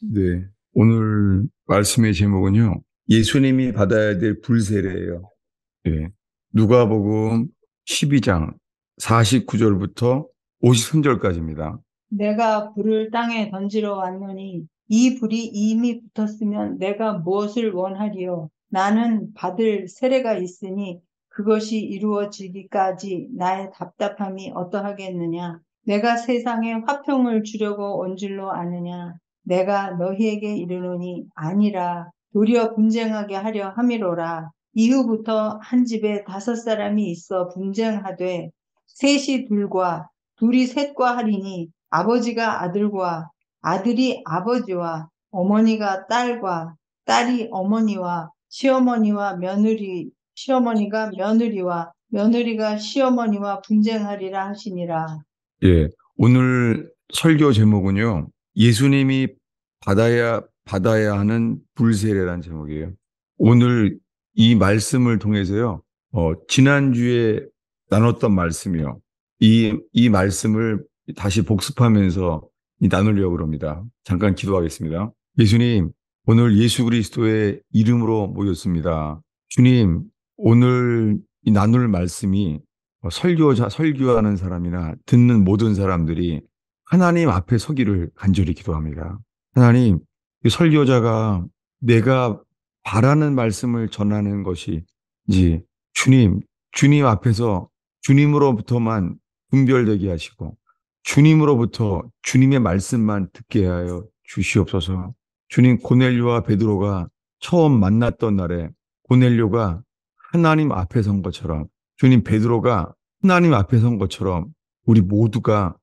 네. 오늘 말씀의 제목은요. 예수님이 받아야 될 불세례예요. 예. 누가복음 12장 49절부터 53절까지입니다. 내가 불을 땅에 던지러 왔노니 이 불이 이미 붙었으면 내가 무엇을 원하리요? 나는 받을 세례가 있으니 그것이 이루어지기까지 나의 답답함이 어떠하겠느냐? 내가 세상에 화평을 주려고 온 줄로 아느냐? 내가 너희에게 이르노니 아니라 도리어 분쟁하게 하려 함이로라. 이후부터 한 집에 5사람이 있어 분쟁하되 셋이 둘과 둘이 셋과 하리니 아버지가 아들과 아들이 아버지와 어머니가 딸과 딸이 어머니와 시어머니와 며느리 시어머니가 며느리와 며느리가 시어머니와 분쟁하리라 하시니라. 예. 오늘 설교 제목은요. 예수님이 받아야 하는 불세례라는 제목이에요. 오늘 이 말씀을 통해서요. 지난주에 나눴던 말씀이요. 이 말씀을 다시 복습하면서 나누려고 합니다. 잠깐 기도하겠습니다. 예수님, 오늘 예수 그리스도의 이름으로 모였습니다. 주님, 오늘 이 나눌 말씀이 설교하는 사람이나 듣는 모든 사람들이 하나님 앞에 서기를 간절히 기도합니다. 하나님, 이 설교자가 내가 바라는 말씀을 전하는 것이지 주님 앞에서 주님으로부터만 분별되게 하시고 주님으로부터 주님의 말씀만 듣게 하여 주시옵소서. 주님, 고넬료와 베드로가 처음 만났던 날에 고넬료가 하나님 앞에 선 것처럼 주님, 베드로가 하나님 앞에 선 것처럼 우리 모두가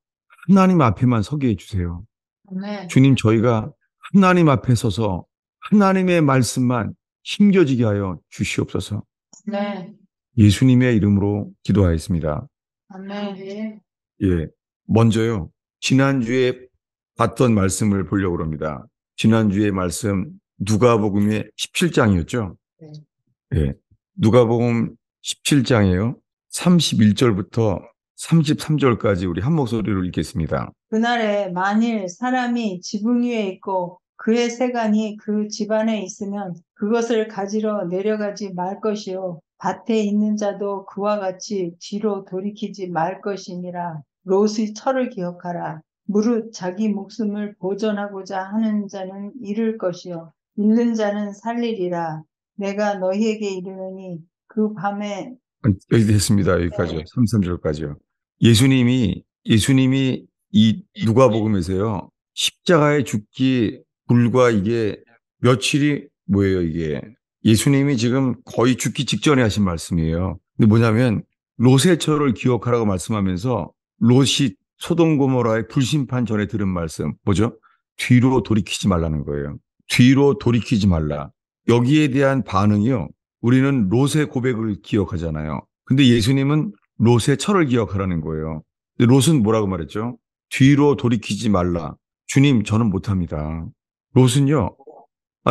하나님 앞에만 서게 해주세요. 아멘. 주님, 저희가 하나님 앞에 서서 하나님의 말씀만 힘겨지게 하여 주시옵소서. 네. 예수님의 이름으로 기도하였습니다. 아멘. 예. 먼저요. 지난주에 봤던 말씀을 보려고 합니다. 지난주의 말씀 누가복음의 17장이었죠. 네. 예. 누가복음 17장이에요. 31절부터 33절까지 우리 한 목소리로 읽겠습니다. 그날에 만일 사람이 지붕 위에 있고 그의 세간이 그 집안에 있으면 그것을 가지러 내려가지 말 것이요 밭에 있는 자도 그와 같이 뒤로 돌이키지 말 것이니라. 롯의 철을 기억하라. 무릇 자기 목숨을 보존하고자 하는 자는 잃을 것이요 잃는 자는 살리리라. 내가 너희에게 이르노니 그 밤에 여기 됐습니다. 여기까지요. 33절까지요. 예수님이 이 누가복음에서요. 십자가에 죽기 불과 이게 며칠이 뭐예요, 이게. 예수님이 지금 거의 죽기 직전에 하신 말씀이에요. 근데 뭐냐면 롯의 철을 기억하라고 말씀하면서 롯이 소돔 고모라의 불심판 전에 들은 말씀 뭐죠? 뒤로 돌이키지 말라는 거예요. 뒤로 돌이키지 말라. 여기에 대한 반응이요. 우리는 롯의 고백을 기억하잖아요. 근데 예수님은 롯의 철을 기억하라는 거예요. 근데 롯은 뭐라고 말했죠? 뒤로 돌이키지 말라. 주님, 저는 못합니다. 롯은요,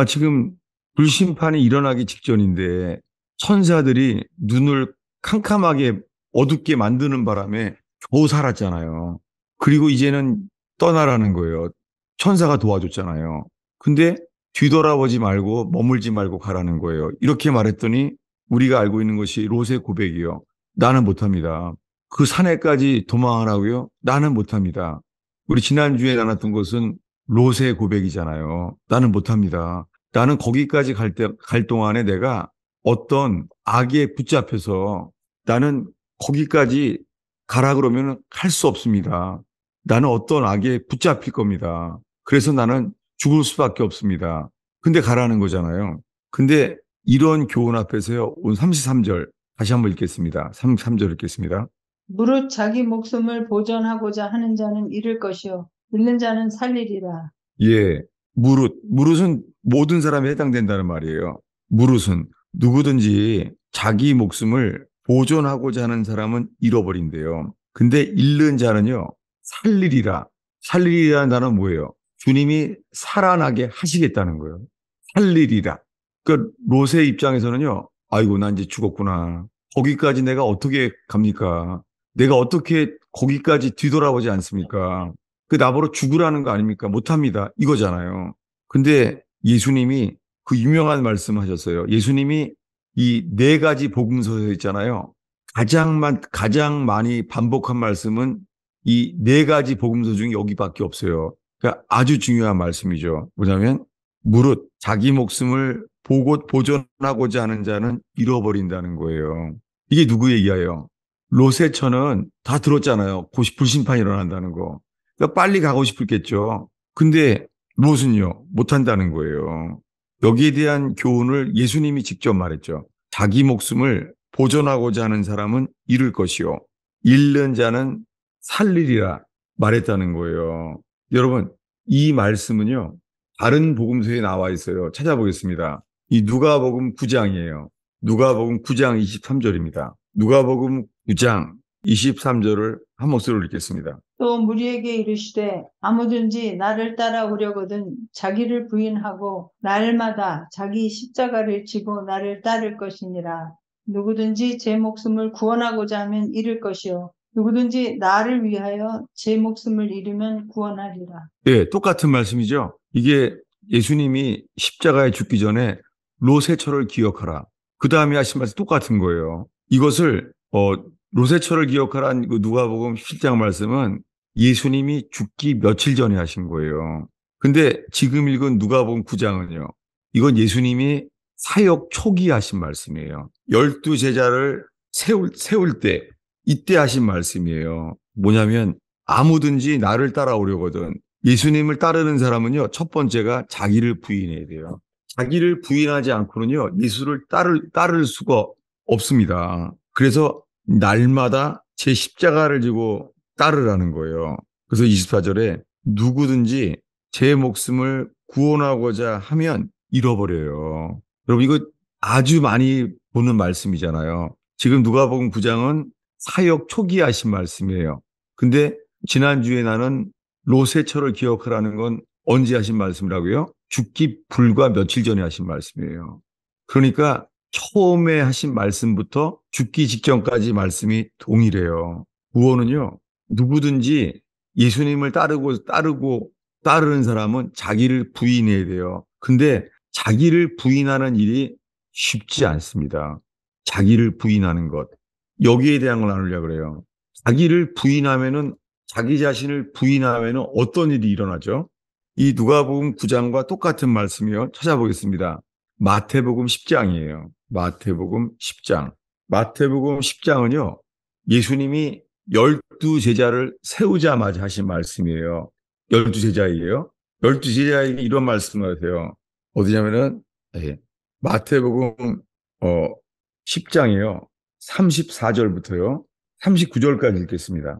지금 불심판이 일어나기 직전인데 천사들이 눈을 캄캄하게 어둡게 만드는 바람에 겨우 살았잖아요. 그리고 이제는 떠나라는 거예요. 천사가 도와줬잖아요. 근데 뒤돌아보지 말고 머물지 말고 가라는 거예요. 이렇게 말했더니 우리가 알고 있는 것이 롯의 고백이요. 나는 못합니다. 그 산에까지 도망하라고요? 나는 못합니다. 우리 지난주에 나눴던 것은 롯의 고백이잖아요. 나는 못합니다. 나는 거기까지 갈 동안에 내가 어떤 악에 붙잡혀서 나는 거기까지 가라 그러면 할 수 없습니다. 나는 어떤 악에 붙잡힐 겁니다. 그래서 나는 죽을 수밖에 없습니다. 근데 가라는 거잖아요. 근데 이런 교훈 앞에서요. 오늘 33절 다시 한번 읽겠습니다. 33절 읽겠습니다. 무릇 자기 목숨을 보존하고자 하는 자는 잃을 것이요 잃는 자는 살리리라. 예, 무릇은 모든 사람에 해당된다는 말이에요. 무릇은 누구든지 자기 목숨을 보존하고자 하는 사람은 잃어버린대요. 근데 잃는 자는요, 살리리라. 살리리라는 단어는 뭐예요? 주님이 살아나게 하시겠다는 거예요. 살리리라. 그러니까 롯의 입장에서는요, 아이고, 난 이제 죽었구나. 거기까지 내가 어떻게 갑니까? 내가 어떻게 거기까지 뒤돌아보지 않습니까? 그 나보러 죽으라는 거 아닙니까? 못합니다. 이거잖아요. 근데 예수님이 그 유명한 말씀 하셨어요. 예수님이 이 네 가지 복음서에 있잖아요. 가장 많이 반복한 말씀은 이 네 가지 복음서 중에 여기밖에 없어요. 그러니까 아주 중요한 말씀이죠. 뭐냐면 무릇 자기 목숨을 보존하고자 하는 자는 잃어버린다는 거예요. 이게 누구 얘기예요? 롯의 처는 다 들었잖아요. 불심판이 일어난다는 거. 그러니까 빨리 가고 싶었겠죠. 근데 롯은요, 못한다는 거예요. 여기에 대한 교훈을 예수님이 직접 말했죠. 자기 목숨을 보존하고자 하는 사람은 잃을 것이요. 잃는 자는 살리리라 말했다는 거예요. 여러분, 이 말씀은요, 다른 복음서에 나와 있어요. 찾아보겠습니다. 이 누가복음 9장이에요. 누가복음 9장 23절입니다. 누가복음 9장 23절을 한 목소리로 읽겠습니다. 또 무리에게 이르시되 아무든지 나를 따라오려거든 자기를 부인하고 날마다 자기 십자가를 지고 나를 따를 것이니라. 누구든지 제 목숨을 구원하고자 하면 잃을 것이요 누구든지 나를 위하여 제 목숨을 잃으면 구원하리라. 예, 똑같은 말씀이죠. 이게 예수님이 십자가에 죽기 전에 롯의 처를 기억하라. 그 다음에 하신 말씀 똑같은 거예요. 이것을 롯의 처를 기억하라는 그 누가복음 17장 말씀은 예수님이 죽기 며칠 전에 하신 거예요. 근데 지금 읽은 누가복음 9장은요. 이건 예수님이 사역 초기 하신 말씀이에요. 12제자를 세울 때 이때 하신 말씀이에요. 뭐냐면 아무든지 나를 따라오려거든. 예수님을 따르는 사람은요, 첫 번째가 자기를 부인해야 돼요. 자기를 부인하지 않고는요, 예수를 따를 수가 없습니다. 그래서 날마다 제 십자가를 지고 따르라는 거예요. 그래서 24절에 누구든지 제 목숨을 구원하고자 하면 잃어버려요. 여러분, 이거 아주 많이 보는 말씀이잖아요. 지금 누가복음 9장은 사역 초기에 하신 말씀이에요. 근데 지난주에 나는 롯의 처를 기억하라는 건 언제 하신 말씀이라고요? 죽기 불과 며칠 전에 하신 말씀이에요. 그러니까 처음에 하신 말씀부터 죽기 직전까지 말씀이 동일해요. 구원은요, 누구든지 예수님을 따르는 사람은 자기를 부인해야 돼요. 근데 자기를 부인하는 일이 쉽지 않습니다. 자기를 부인하는 것. 여기에 대한 걸 나누려고 그래요. 자기 자신을 부인하면은 어떤 일이 일어나죠? 이 누가복음 9장과 똑같은 말씀이요. 찾아보겠습니다. 마태복음 10장이에요. 마태복음 10장. 마태복음 10장은요. 예수님이 12제자를 세우자마자 하신 말씀이에요. 12제자이에요. 12제자에게 이런 말씀을 하세요. 어디냐면은 마태복음 10장이에요. 34절부터요. 39절까지 읽겠습니다.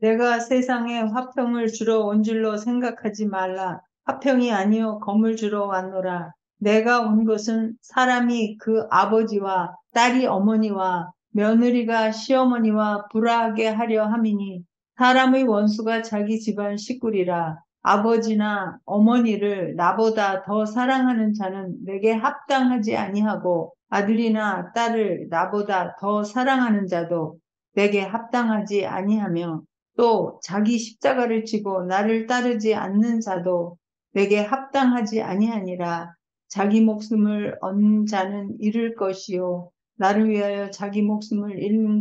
내가 세상에 화평을 주러 온 줄로 생각하지 말라. 화평이 아니요 검을 주러 왔노라. 내가 온 것은 사람이 그 아버지와 딸이 어머니와 며느리가 시어머니와 불화하게 하려 함이니 사람의 원수가 자기 집안 식구리라. 아버지나 어머니를 나보다 더 사랑하는 자는 내게 합당하지 아니하고 아들이나 딸을 나보다 더 사랑하는 자도 내게 합당하지 아니하며 또 자기 십자가를 지고 나를 따르지 않는 자도 내게 합당하지 아니하니라. 자기 목숨을 얻는 자는 잃을 것이요 나를 위하여 자기 목숨을 잃는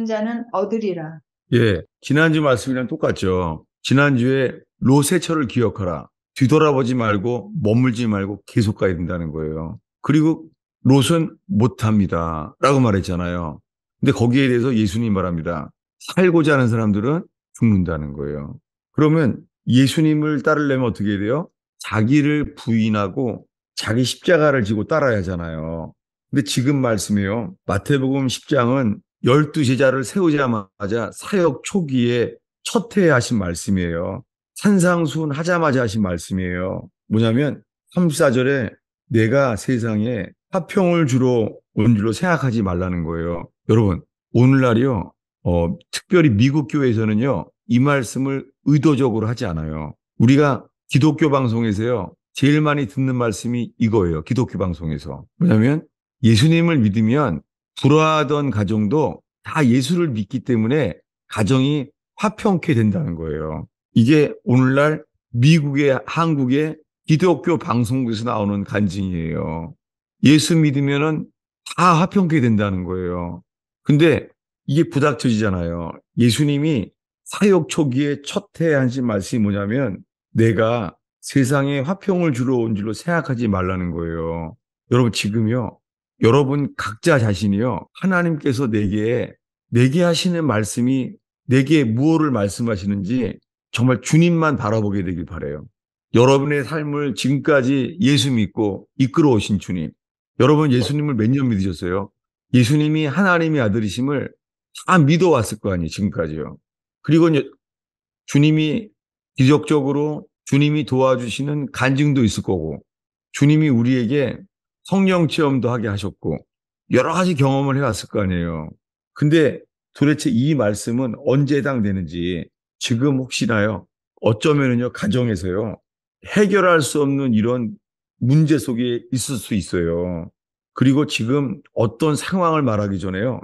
자는 얻으리라. 예, 지난주 말씀이랑 똑같죠. 지난주에 롯의 처를 기억하라. 뒤돌아보지 말고 머물지 말고 계속 가야 된다는 거예요. 그리고 롯은 못합니다. 라고 말했잖아요. 근데 거기에 대해서 예수님 말합니다. 살고자 하는 사람들은 죽는다는 거예요. 그러면 예수님을 따르려면 어떻게 해야 돼요? 자기를 부인하고 자기 십자가를 지고 따라야 하잖아요. 근데 지금 말씀이요. 마태복음 10장은 12제자를 세우자마자 사역 초기에 첫 해에 하신 말씀이에요. 산상수훈 하자마자 하신 말씀이에요. 뭐냐면 34절에 내가 세상에 화평을 주러 온 줄로 생각하지 말라는 거예요. 여러분, 오늘날이요. 특별히 미국 교회에서는요. 이 말씀을 의도적으로 하지 않아요. 우리가 기독교 방송에서요. 제일 많이 듣는 말씀이 이거예요. 기독교 방송에서. 뭐냐면 예수님을 믿으면 불화하던 가정도 다 예수를 믿기 때문에 가정이 화평케 된다는 거예요. 이게 오늘날 미국의, 한국의 기독교 방송국에서 나오는 간증이에요. 예수 믿으면은 다 화평케 된다는 거예요. 근데 이게 부닥쳐지잖아요. 예수님이 사역 초기에 첫 해 하신 말씀이 뭐냐면 내가 세상에 화평을 주러 온 줄로 생각하지 말라는 거예요. 여러분 지금요. 여러분 각자 자신이요. 하나님께서 내게 하시는 말씀이 내게 무엇을 말씀하시는지 정말 주님만 바라보게 되길 바라요. 여러분의 삶을 지금까지 예수 믿고 이끌어 오신 주님. 여러분 예수님을 몇 년 믿으셨어요? 예수님이 하나님의 아들이심을 다 믿어왔을 거 아니에요, 지금까지요. 그리고 주님이 기적적으로 주님이 도와주시는 간증도 있을 거고, 주님이 우리에게 성령 체험도 하게 하셨고, 여러 가지 경험을 해왔을 거 아니에요. 근데 도대체 이 말씀은 언제 해당되는지 지금 혹시나요? 어쩌면은요, 가정에서요, 해결할 수 없는 이런 문제 속에 있을 수 있어요. 그리고 지금 어떤 상황을 말하기 전에요,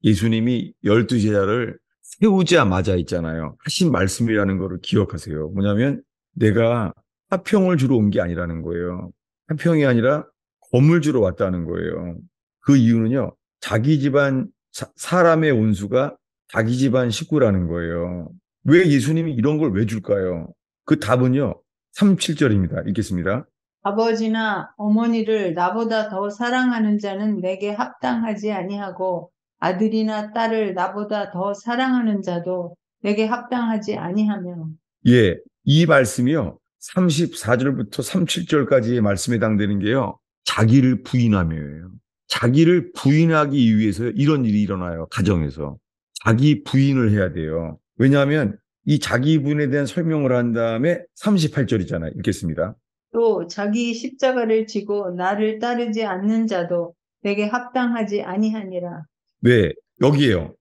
예수님이 12제자를 세우자마자 있잖아요. 하신 말씀이라는 거를 기억하세요. 뭐냐면 내가 화평을 주러 온 게 아니라는 거예요. 화평이 아니라 검을 주러 왔다는 거예요. 그 이유는요. 자기 집안 사람의 온수가 자기 집안 식구라는 거예요. 왜 예수님이 이런 걸 왜 줄까요? 그 답은요. 37절입니다. 읽겠습니다. 아버지나 어머니를 나보다 더 사랑하는 자는 내게 합당하지 아니하고 아들이나 딸을 나보다 더 사랑하는 자도 내게 합당하지 아니하며. 예, 이 말씀이요. 34절부터 37절까지의 말씀에 해당되는 게요. 자기를 부인하며예요. 자기를 부인하기 위해서 이런 일이 일어나요. 가정에서. 자기 부인을 해야 돼요. 왜냐하면 이 자기 부인에 대한 설명을 한 다음에 38절이잖아요. 읽겠습니다. 또 자기 십자가를 지고 나를 따르지 않는 자도 내게 합당하지 아니하니라. 네, 여기에요.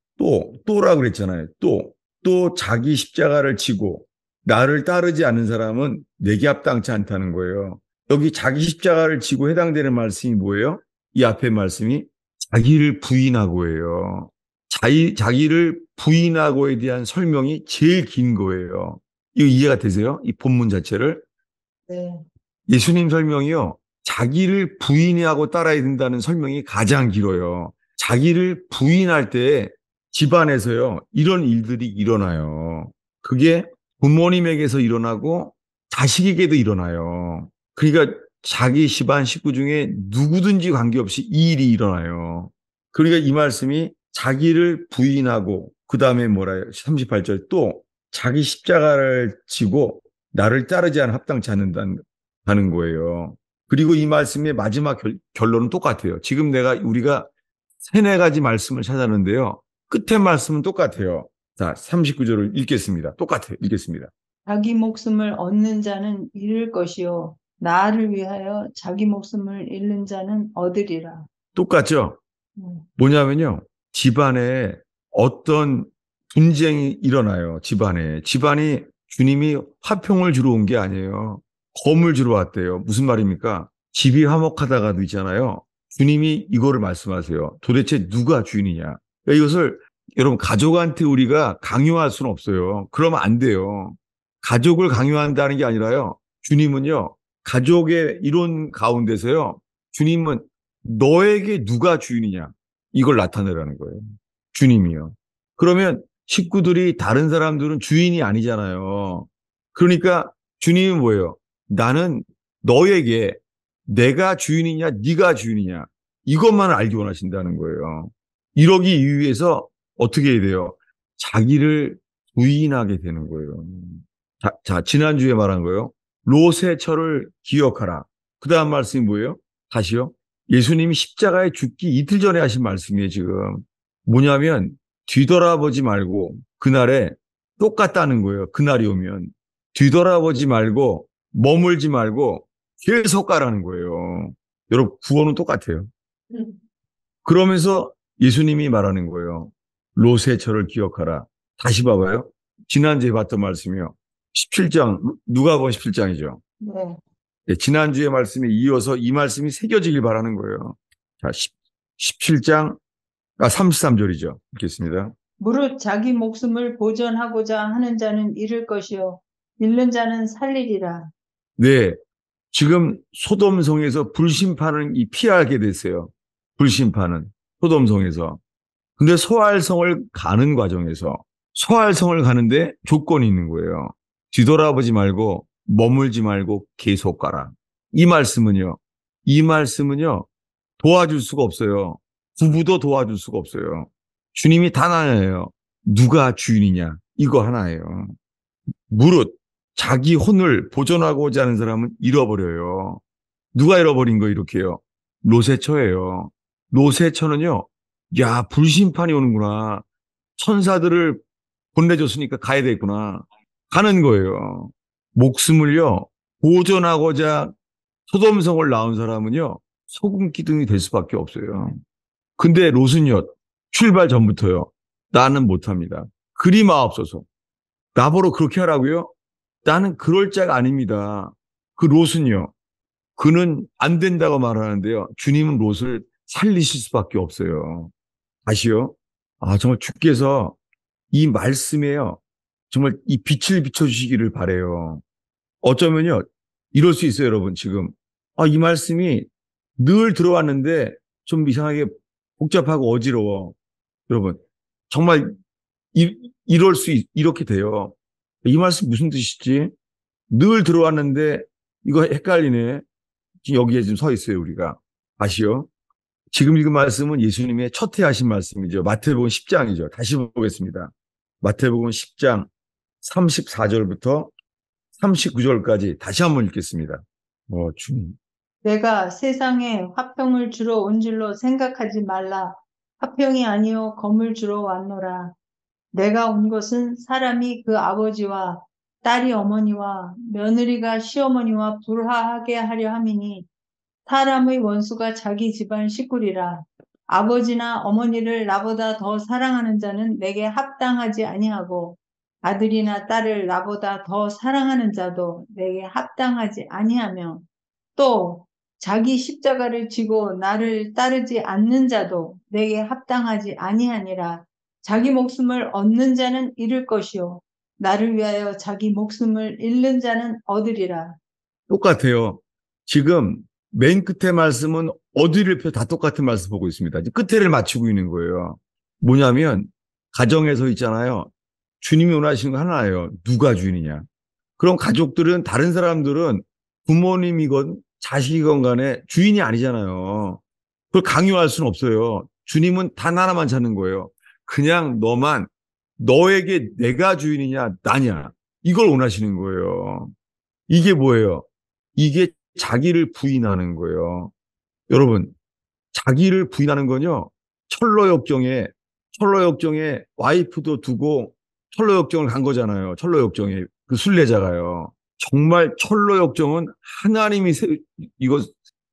또라고 그랬잖아요. 또 자기 십자가를 지고 나를 따르지 않는 사람은 내게 합당치 않다는 거예요. 여기 자기 십자가를 지고 해당되는 말씀이 뭐예요? 이 앞에 말씀이 자기를 부인하고예요. 자기를 부인하고에 대한 설명이 제일 긴 거예요. 이거 이해가 되세요? 이 본문 자체를? 네. 예수님 설명이요. 자기를 부인하고 따라야 된다는 설명이 가장 길어요. 자기를 부인할 때 집안에서요. 이런 일들이 일어나요. 그게 부모님에게서 일어나고 자식에게도 일어나요. 그러니까 자기 집안 식구 중에 누구든지 관계없이 이 일이 일어나요. 그러니까 이 말씀이 자기를 부인하고 그 다음에 뭐라요? 38절 또 자기 십자가를 지고 나를 따르지 않아 합당치 않는다는 하는 거예요. 그리고 이 말씀의 마지막 결론은 똑같아요. 지금 우리가 세네 가지 말씀을 찾았는데요. 끝에 말씀은 똑같아요. 자, 39절을 읽겠습니다. 똑같아요. 읽겠습니다. 자기 목숨을 얻는 자는 잃을 것이요 나를 위하여 자기 목숨을 잃는 자는 얻으리라. 똑같죠? 네. 뭐냐면요. 집안에 어떤 분쟁이 일어나요. 집안이 주님이 화평을 주러 온 게 아니에요. 검을 주러 왔대요. 무슨 말입니까? 집이 화목하다가도 있잖아요. 주님이 이거를 말씀하세요. 도대체 누가 주인이냐? 그러니까 이것을 여러분 가족한테 우리가 강요할 수는 없어요. 그러면 안 돼요. 가족을 강요한다는 게 아니라요. 주님은요. 가족의 이론 가운데서요. 주님은 너에게 누가 주인이냐? 이걸 나타내라는 거예요. 주님이요. 그러면 식구들이 다른 사람들은 주인이 아니잖아요. 그러니까 주님은 뭐예요? 나는 너에게 내가 주인이냐, 네가 주인이냐 이것만 알기 원하신다는 거예요. 이러기 위해서 어떻게 해야 돼요? 자기를 부인하게 되는 거예요. 자, 지난주에 말한 거예요. 롯의 철을 기억하라. 그 다음 말씀이 뭐예요? 다시요. 예수님이 십자가에 죽기 이틀 전에 하신 말씀이에요, 지금. 뭐냐면 뒤돌아보지 말고 그날에 똑같다는 거예요. 그날이 오면. 뒤돌아보지 말고 머물지 말고 계속 가라는 거예요. 여러분, 구원은 똑같아요. 그러면서 예수님이 말하는 거예요. 롯의 철을 기억하라. 다시 봐봐요. 지난주에 봤던 말씀이요. 17장, 누가복음 17장이죠. 네. 네, 지난주의 말씀에 이어서 이 말씀이 새겨지길 바라는 거예요. 자, 17장, 33절이죠. 읽겠습니다. 무릇 자기 목숨을 보전하고자 하는 자는 잃을 것이요 잃는 자는 살리리라. 네. 지금 소돔성에서 불심판을 피하게 됐어요. 불심판은. 소돔성에서. 근데 소알성을 가는 과정에서 소알성을 가는데 조건이 있는 거예요. 뒤돌아보지 말고 머물지 말고 계속 가라. 이 말씀은요. 이 말씀은요. 도와줄 수가 없어요. 부부도 도와줄 수가 없어요. 주님이 단 하나예요. 누가 주인이냐? 이거 하나예요. 무릇 자기 혼을 보존하고자 하는 사람은 잃어버려요. 누가 잃어버린 거 이렇게요? 롯의 처예요. 롯의 처는요. 야, 불심판이 오는구나. 천사들을 보내줬으니까 가야 되겠구나. 가는 거예요. 목숨을요. 보존하고자 소돔성을 낳은 사람은요. 소금 기둥이 될 수밖에 없어요. 근데 롯은요. 출발 전부터요. 나는 못합니다. 그리 마옵소서. 나보러 그렇게 하라고요? 나는 그럴 자가 아닙니다. 그 롯은요. 그는 안 된다고 말하는데요. 주님은 롯을 살리실 수밖에 없어요. 아시요? 아, 정말 주께서 이 말씀에요. 정말 이 빛을 비춰주시기를 바래요. 어쩌면요. 이럴 수 있어요, 여러분. 지금. 아, 이 말씀이 늘 들어왔는데 좀 이상하게 복잡하고 어지러워. 여러분. 정말 이렇게 돼요. 이 말씀 무슨 뜻이지? 늘 들어왔는데 이거 헷갈리네. 지금 여기에 지금 서 있어요, 우리가. 아시요? 지금 읽은 말씀은 예수님의 첫 해하신 말씀이죠. 마태복음 10장이죠. 다시 보겠습니다. 마태복음 10장 34절부터 39절까지 다시 한번 읽겠습니다. 주님. 내가 세상에 화평을 주러 온 줄로 생각하지 말라. 화평이 아니요 검을 주러 왔노라. 내가 온 것은 사람이 그 아버지와 딸이 어머니와 며느리가 시어머니와 불화하게 하려 함이니 사람의 원수가 자기 집안 식구리라. 아버지나 어머니를 나보다 더 사랑하는 자는 내게 합당하지 아니하고 아들이나 딸을 나보다 더 사랑하는 자도 내게 합당하지 아니하며 또 자기 십자가를 지고 나를 따르지 않는 자도 내게 합당하지 아니하니라. 자기 목숨을 얻는 자는 잃을 것이요 나를 위하여 자기 목숨을 잃는 자는 얻으리라. 똑같아요. 지금 맨 끝에 말씀은 어디를 펴 다 똑같은 말씀 보고 있습니다. 끝에를 맞추고 있는 거예요. 뭐냐면 가정에서 있잖아요. 주님이 원하시는 거 하나예요. 누가 주인이냐. 그럼 가족들은 다른 사람들은 부모님이건 자식이건 간에 주인이 아니잖아요. 그걸 강요할 수는 없어요. 주님은 단 하나만 찾는 거예요. 그냥 너에게 내가 주인이냐 나냐 이걸 원하시는 거예요. 이게 뭐예요? 이게 자기를 부인하는 거예요. 여러분, 자기를 부인하는 건요. 철로역정에 와이프도 두고 철로역정을 간 거잖아요. 철로역정에 그 순례자가요. 정말 철로역정은 하나님이 이거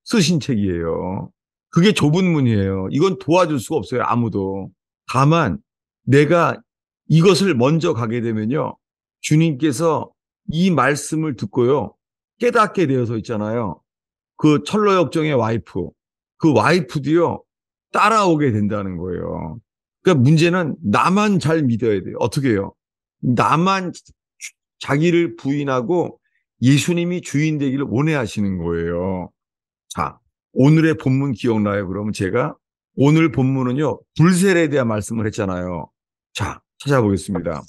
쓰신 책이에요. 그게 좁은 문이에요. 이건 도와줄 수가 없어요. 아무도. 다만 내가 이것을 먼저 가게 되면요. 주님께서 이 말씀을 듣고요. 깨닫게 되어서 있잖아요. 그 철로역정의 와이프. 그 와이프도요. 따라오게 된다는 거예요. 그러니까 문제는 나만 잘 믿어야 돼요. 어떻게 해요? 나만 자기를 부인하고 예수님이 주인 되기를 원해하시는 거예요. 자, 오늘의 본문 기억나요? 그러면 제가 오늘 본문은요. 불셀에 대한 말씀을 했잖아요. 자, 찾아보겠습니다.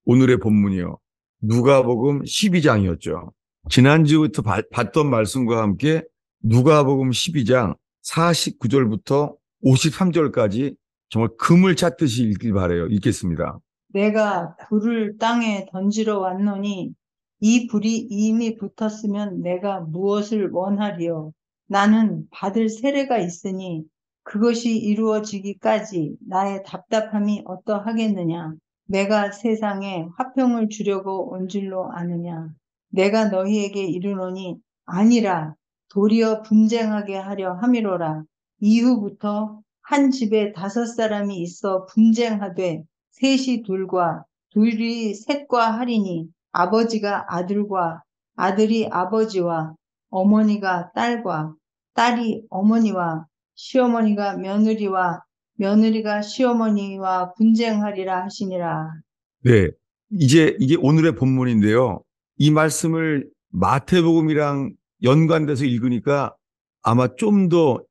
오늘의 본문이요. 누가복음 12장이었죠. 지난주부터 봤던 말씀과 함께 누가복음 12장 49절부터 53절까지 정말 금을 찾듯이 읽길 바래요. 읽겠습니다. 내가 불을 땅에 던지러 왔노니 이 불이 이미 붙었으면 내가 무엇을 원하리요? 나는 받을 세례가 있으니 그것이 이루어지기까지 나의 답답함이 어떠하겠느냐? 내가 세상에 화평을 주려고 온 줄로 아느냐? 내가 너희에게 이르노니 아니라 도리어 분쟁하게 하려 함이로라. 이후부터 한 집에 5사람이 있어 분쟁하되 셋이 둘과 둘이 셋과 하리니 아버지가 아들과 아들이 아버지와 어머니가 딸과 딸이 어머니와 시어머니가 며느리와 며느리가 시어머니와 분쟁하리라 하시니라. 네. 이제 이게 오늘의 본문인데요. 이 말씀을 마태복음이랑 연관돼서 읽으니까 아마 좀 더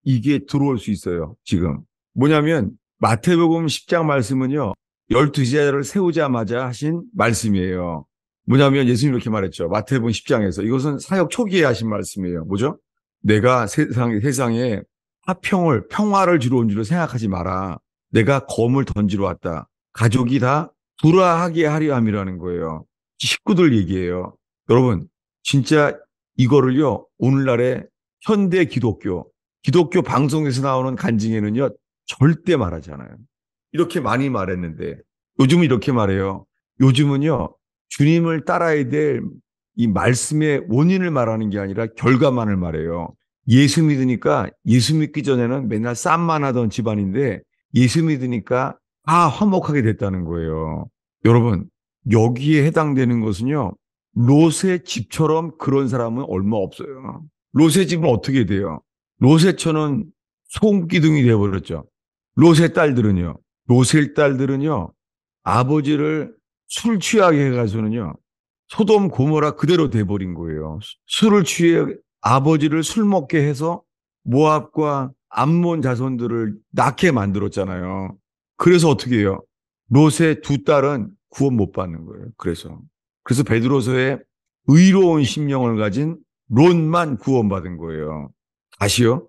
이게 들어올 수 있어요, 지금. 뭐냐면 마태복음 10장 말씀은요, 12제자를 세우자마자 하신 말씀이에요. 뭐냐면 예수님이 이렇게 말했죠. 마태복음 10장에서. 이것은 사역 초기에 하신 말씀이에요. 뭐죠? 내가 세상에 평화를 주러 온 줄로 생각하지 마라. 내가 검을 던지러 왔다. 가족이 다 불화하게 하려 함이라는 거예요. 식구들 얘기예요. 여러분, 진짜 이거를요, 오늘날의 현대 기독교 방송에서 나오는 간증에는요, 절대 말하지 않아요. 이렇게 많이 말했는데, 요즘은 이렇게 말해요. 요즘은요, 주님을 따라야 될 이 말씀의 원인을 말하는 게 아니라 결과만을 말해요. 예수 믿으니까 예수 믿기 전에는 맨날 싸움만 하던 집안인데 예수 믿으니까 다 화목하게 됐다는 거예요. 여러분, 여기에 해당되는 것은요, 롯의 집처럼 그런 사람은 얼마 없어요. 롯의 집은 어떻게 돼요? 롯의 처는 소금기둥이 되어버렸죠. 롯의 딸들은요, 아버지를 술 취하게 해가지고는요, 소돔 고모라 그대로 돼버린 거예요. 술을 취해 아버지를 술 먹게 해서 모압과 암몬 자손들을 낳게 만들었잖아요. 그래서 어떻게 해요? 롯의 두 딸은 구원 못 받는 거예요. 그래서 베드로서의 의로운 심령을 가진 롯만 구원받은 거예요. 다시요.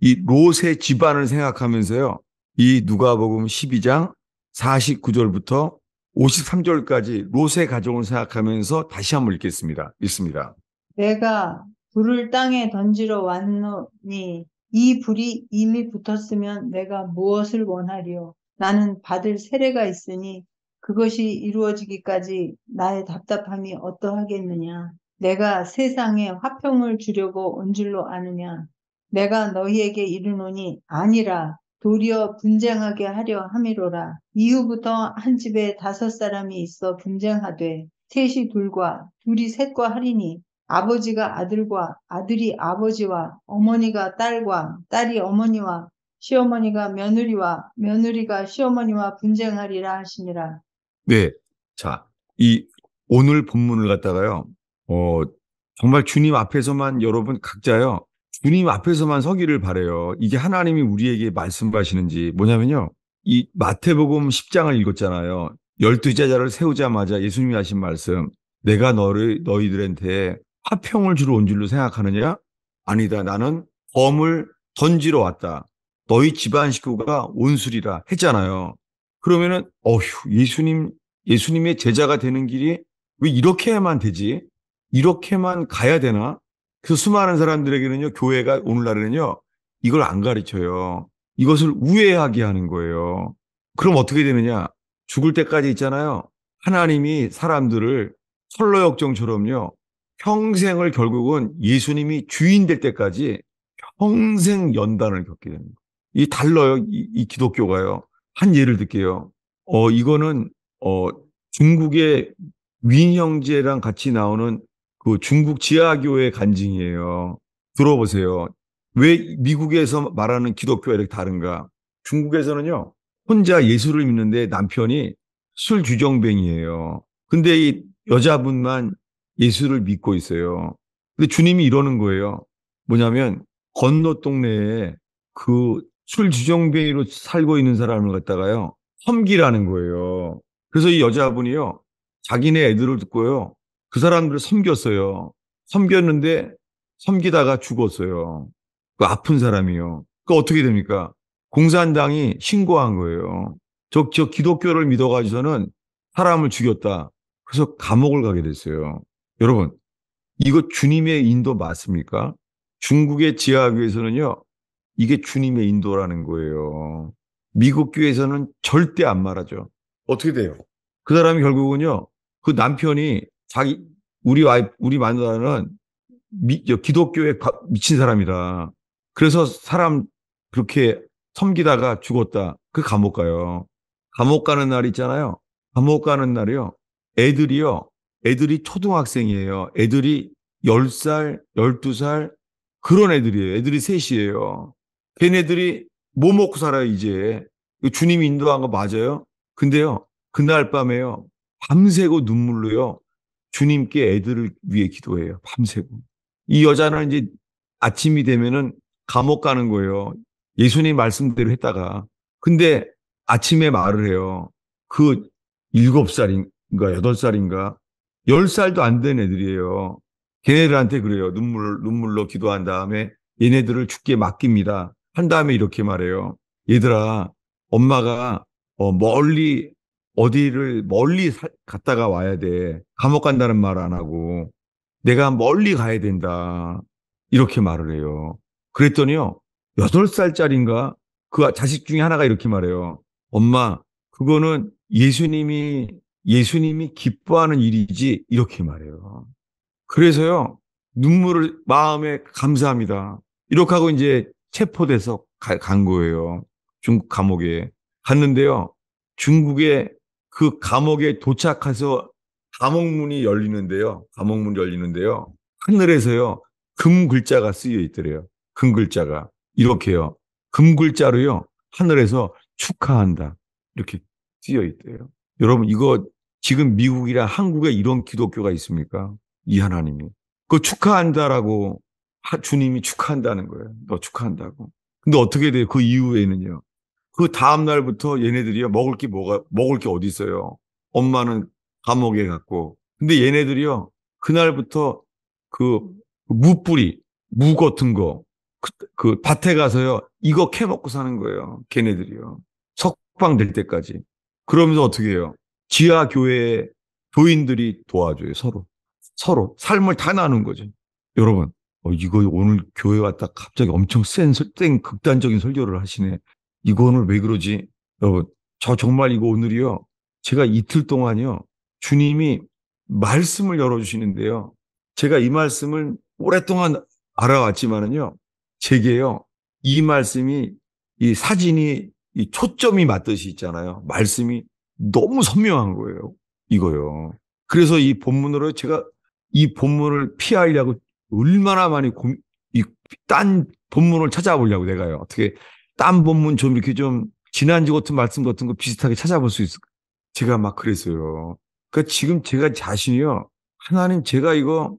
이 롯의 집안을 생각하면서요. 이 누가복음 12장 49절부터 53절까지 롯의 가정을 생각하면서 다시 한번 읽겠습니다. 읽습니다. 내가 불을 땅에 던지러 왔노니 이 불이 이미 붙었으면 내가 무엇을 원하리요? 나는 받을 세례가 있으니 그것이 이루어지기까지 나의 답답함이 어떠하겠느냐? 내가 세상에 화평을 주려고 온 줄로 아느냐? 내가 너희에게 이르노니 아니라 도리어 분쟁하게 하려 함이로라. 이후부터 한 집에 5사람이 있어 분쟁하되 셋이 둘과 둘이 셋과 하리니 아버지가 아들과 아들이 아버지와 어머니가 딸과 딸이 어머니와 시어머니가 며느리와 며느리가 시어머니와 분쟁하리라 하시니라. 네. 자, 이 오늘 본문을 갖다가요. 어, 정말 주님 앞에서만 여러분 각자요. 주님 앞에서만 서기를 바래요. 이게 하나님이 우리에게 말씀하시는지 뭐냐면요. 이 마태복음 10장을 읽었잖아요. 12제자를 세우자마자 예수님이 하신 말씀. 내가 너희들한테 화평을 주러 온 줄로 생각하느냐? 아니다. 나는 검을 던지러 왔다. 너희 집안 식구가 온술이라 했잖아요. 그러면은 예수님의 제자가 되는 길이 왜 이렇게만 되지? 이렇게만 가야 되나? 그래서 수많은 사람들에게는요, 교회가 오늘날에는요, 이걸 안 가르쳐요. 이것을 우회하게 하는 거예요. 그럼 어떻게 되느냐? 죽을 때까지 있잖아요. 하나님이 사람들을 철로역정처럼요, 평생을 결국은 예수님이 주인 될 때까지 평생 연단을 겪게 됩니다. 이 달라요, 이 기독교가요. 한 예를 들게요. 이거는, 어, 중국의 윈 형제랑 같이 나오는 그 중국 지하교회 간증이에요. 들어보세요. 왜 미국에서 말하는 기독교가 이렇게 다른가? 중국에서는요, 혼자 예수를 믿는데 남편이 술 주정뱅이에요. 근데 이 여자분만 예수를 믿고 있어요. 근데 주님이 이러는 거예요. 뭐냐면, 건너 동네에 그 술 주정뱅이로 살고 있는 사람을 갖다가요, 섬기라는 거예요. 그래서 이 여자분이요, 자기네 애들을 듣고요, 그 사람들을 섬겼어요. 섬겼는데, 섬기다가 죽었어요. 그 아픈 사람이요. 그 어떻게 됩니까? 공산당이 신고한 거예요. 저 기독교를 믿어가지고서는 사람을 죽였다. 그래서 감옥을 가게 됐어요. 여러분, 이거 주님의 인도 맞습니까? 중국의 지하교에서는요, 이게 주님의 인도라는 거예요. 미국 교회에서는 절대 안 말하죠. 어떻게 돼요? 그 사람이 결국은요, 그 남편이 우리 마누라는 기독교에 미친 사람이다. 그래서 사람 그렇게 섬기다가 죽었다. 그 감옥 가요. 감옥 가는 날 있잖아요. 감옥 가는 날이요. 애들이 초등학생이에요. 애들이 10살, 12살 그런 애들이에요. 애들이 셋이에요. 걔네들이 뭐 먹고 살아요, 이제. 주님이 인도한 거 맞아요? 근데요, 그날 밤에요, 밤새고 눈물로요, 주님께 애들을 위해 기도해요. 밤새고. 이 여자는 이제 아침이 되면은 감옥 가는 거예요. 예수님 말씀대로 했다가. 근데 아침에 말을 해요. 그 7살인가 8살인가 10살도 안 된 애들이에요. 걔네들한테 그래요. 눈물로 기도한 다음에 얘네들을 죽게 맡깁니다. 한 다음에 이렇게 말해요. 얘들아, 엄마가 멀리 어디를 멀리 갔다가 와야 돼. 감옥 간다는 말 안 하고 내가 멀리 가야 된다. 이렇게 말을 해요. 그랬더니요. 8살짜리인가 그 자식 중에 하나가 이렇게 말해요. 엄마, 그거는 예수님이 기뻐하는 일이지. 이렇게 말해요. 그래서요. 눈물을 마음에 감사합니다. 이렇게 하고 이제 체포돼서 간 거예요. 중국 감옥에 갔는데요. 중국의 그 감옥에 도착해서 감옥문이 열리는데요. 하늘에서요. 금 글자가 쓰여 있더래요. 금 글자가 이렇게요. 금 글자로요. 하늘에서 축하한다. 이렇게 쓰여 있대요. 여러분 이거 지금 미국이랑 한국에 이런 기독교가 있습니까? 이 하나님이. 그 축하한다라고 주님이 축하한다는 거예요. 너 축하한다고. 근데 어떻게 돼요? 그 이후에는요. 그 다음 날부터 얘네들이요. 먹을 게 어디 있어요? 엄마는 감옥에 갔고. 근데 얘네들이요. 그날부터 그 무 같은 거, 그 밭에 가서요. 이거 캐먹고 사는 거예요. 걔네들이요. 석방 될 때까지. 그러면서 어떻게 해요? 지하 교회에 교인들이 도와줘요. 서로 삶을 다 나누는 거죠. 여러분, 이거 오늘 교회 왔다 갑자기 엄청 센 극단적인 설교를 하시네. 이거 오늘 왜 그러지? 여러분, 저 정말 이거 오늘이요. 제가 이틀 동안요. 주님이 말씀을 열어주시는데요. 제가 이 말씀을 오랫동안 알아왔지만은요. 제게요. 이 말씀이 이 사진이 이 초점이 맞듯이 있잖아요. 말씀이 너무 선명한 거예요. 이거요. 그래서 이 본문으로 제가 이 본문을 피하려고 얼마나 많이 딴 본문을 찾아보려고 내가요. 어떻게 딴 본문 좀 이렇게 좀 지난주 같은 말씀 같은 거 비슷하게 찾아볼 수 있을까? 제가 막 그랬어요. 그러니까 지금 제가 자신이요. 하나님 제가 이거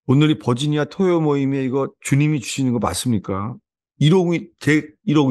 오늘 이 버지니아 토요 모임에 이거 주님이 주시는 거 맞습니까? 이러고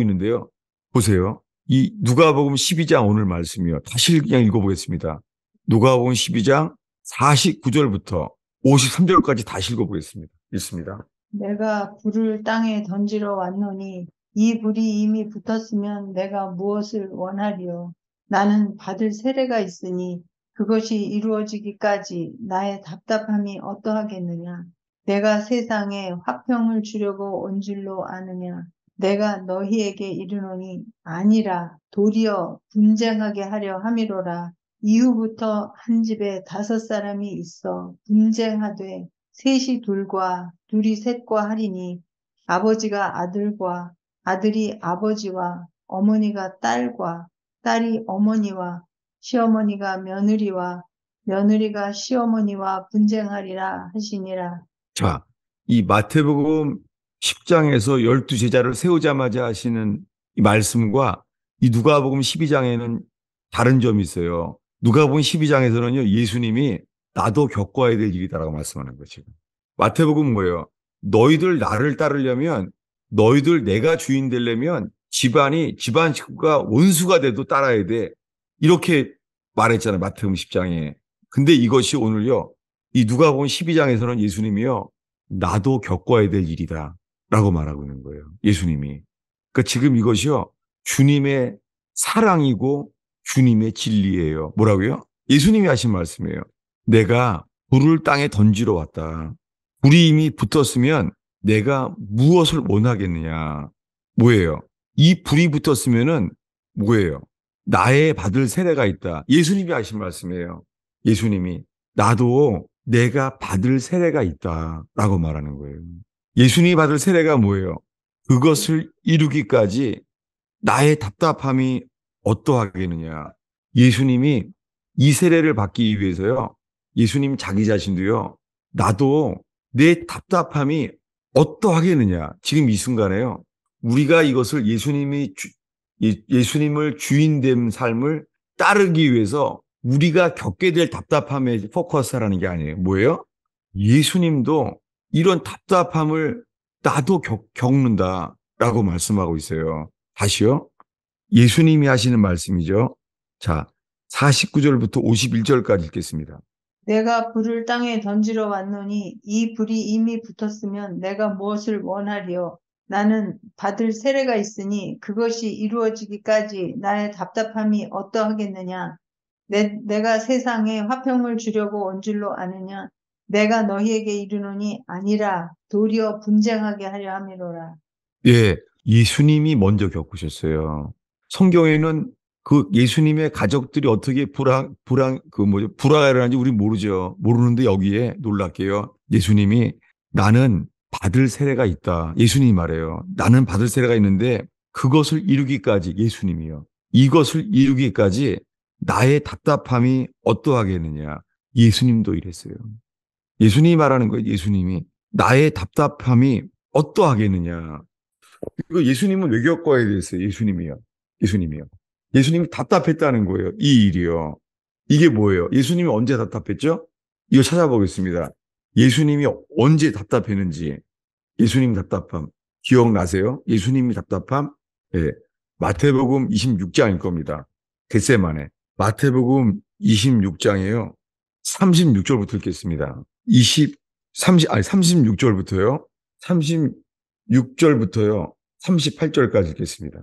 있는데요. 보세요. 이 누가복음 12장 오늘 말씀이요. 다시 그냥 읽어보겠습니다. 누가복음 12장 49절부터 53절까지 다시 읽어보겠습니다. 읽습니다. 내가 불을 땅에 던지러 왔노니 이 불이 이미 붙었으면 내가 무엇을 원하리요? 나는 받을 세례가 있으니 그것이 이루어지기까지 나의 답답함이 어떠하겠느냐? 내가 세상에 화평을 주려고 온 줄로 아느냐? 내가 너희에게 이르노니 아니라 도리어 분쟁하게 하려 함이로라. 이후부터 한 집에 5사람이 있어 분쟁하되 셋이 둘과 둘이 셋과 하리니 아버지가 아들과 아들이 아버지와 어머니가 딸과 딸이 어머니와 시어머니가 며느리와 며느리가 시어머니와 분쟁하리라 하시니라. 자, 이 마태복음 10장에서 12제자를 세우자마자 하시는 이 말씀과 이 누가복음 12장에는 다른 점이 있어요. 누가복음 12장에서는요, 예수님이 나도 겪어야 될 일이다라고 말씀하는 거죠. 마태복음은 뭐예요? 너희들 나를 따르려면, 너희들 내가 주인 되려면 집안 식구가 원수가 돼도 따라야 돼. 이렇게 말했잖아요. 마태복음 10장에. 근데 이것이 오늘요, 이 누가복음 12장에서는 예수님이요, 나도 겪어야 될 일이다 라고 말하고 있는 거예요. 예수님이. 그러니까 지금 이것이요, 주님의 사랑이고 주님의 진리예요. 뭐라고요? 예수님이 하신 말씀이에요. 내가 불을 땅에 던지러 왔다. 불이 이미 붙었으면 내가 무엇을 원하겠느냐. 뭐예요? 이 불이 붙었으면은 뭐예요? 나의 받을 세례가 있다. 예수님이 하신 말씀이에요. 예수님이. 나도 내가 받을 세례가 있다라고 말하는 거예요. 예수님이 받을 세례가 뭐예요? 그것을 이루기까지 나의 답답함이 어떠하겠느냐. 예수님이 이 세례를 받기 위해서요. 예수님 자기 자신도요. 나도 내 답답함이 어떠하겠느냐. 지금 이 순간에요. 우리가 이것을 예수님을 주인된 삶을 따르기 위해서 우리가 겪게 될 답답함에 포커스하라는 게 아니에요. 뭐예요? 예수님도 이런 답답함을 나도 겪는다라고 말씀하고 있어요. 다시요. 예수님이 하시는 말씀이죠. 자, 49절부터 51절까지 읽겠습니다. 내가 불을 땅에 던지러 왔노니 이 불이 이미 붙었으면 내가 무엇을 원하리요? 나는 받을 세례가 있으니 그것이 이루어지기까지 나의 답답함이 어떠하겠느냐? 내가 세상에 화평을 주려고 온 줄로 아느냐? 내가 너희에게 이르노니 아니라 도리어 분쟁하게 하려 함이로라. 예, 예수님이 먼저 겪으셨어요. 성경에는 그 예수님의 가족들이 어떻게 불화가 일어나는지 우리 모르죠. 모르는데 여기에 놀랍게요. 예수님이 나는 받을 세례가 있다. 예수님이 말해요. 나는 받을 세례가 있는데 그것을 이루기까지 예수님이요. 이것을 이루기까지 나의 답답함이 어떠하겠느냐. 예수님도 이랬어요. 예수님이 말하는 거예요. 예수님이 나의 답답함이 어떠하겠느냐. 이거 예수님은 왜 겪어야 됐어요? 예수님이요. 예수님이요. 예수님이 답답했다는 거예요. 이 일이요. 이게 뭐예요? 예수님이 언제 답답했죠? 이거 찾아보겠습니다. 예수님이 언제 답답했는지. 예수님 답답함. 기억나세요? 예수님이 답답함? 예. 마태복음 26장일 겁니다. 겟세마네. 마태복음 26장이에요. 36절부터 읽겠습니다. 36절부터요. 36절부터요. 38절까지 읽겠습니다.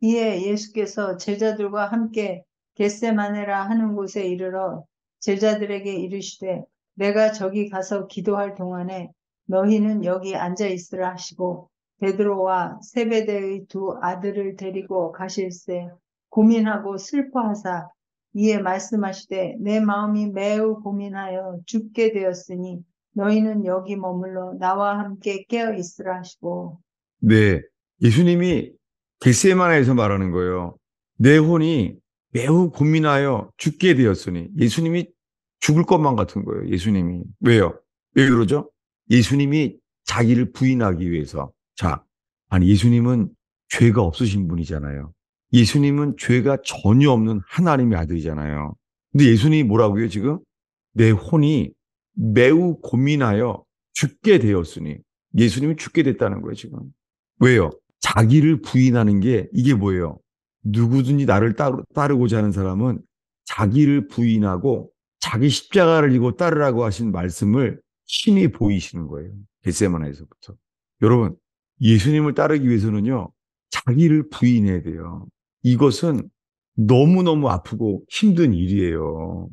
이에 예수께서 제자들과 함께 겟세마네라 하는 곳에 이르러 제자들에게 이르시되 내가 저기 가서 기도할 동안에 너희는 여기 앉아 있으라 하시고 베드로와 세베대의 두 아들을 데리고 가실새 고민하고 슬퍼하사 이에 말씀하시되 내 마음이 매우 고민하여 죽게 되었으니 너희는 여기 머물러 나와 함께 깨어 있으라 하시고. 네. 예수님이 겟세마네에서 말하는 거예요. 내 혼이 매우 고민하여 죽게 되었으니 예수님이 죽을 것만 같은 거예요. 예수님이. 왜요? 왜 그러죠? 예수님이 자기를 부인하기 위해서. 자, 아니 예수님은 죄가 없으신 분이잖아요. 예수님은 죄가 전혀 없는 하나님의 아들이잖아요. 근데 예수님이 뭐라고요, 지금? 내 혼이 매우 고민하여 죽게 되었으니 예수님이 죽게 됐다는 거예요, 지금. 왜요? 자기를 부인하는 게 이게 뭐예요? 누구든지 나를 따르고자 하는 사람은 자기를 부인하고 자기 십자가를 지고 따르라고 하신 말씀을 신이 보이시는 거예요. 겟세마네에서부터. 여러분, 예수님을 따르기 위해서는요, 자기를 부인해야 돼요. 이것은 너무너무 아프고 힘든 일이에요.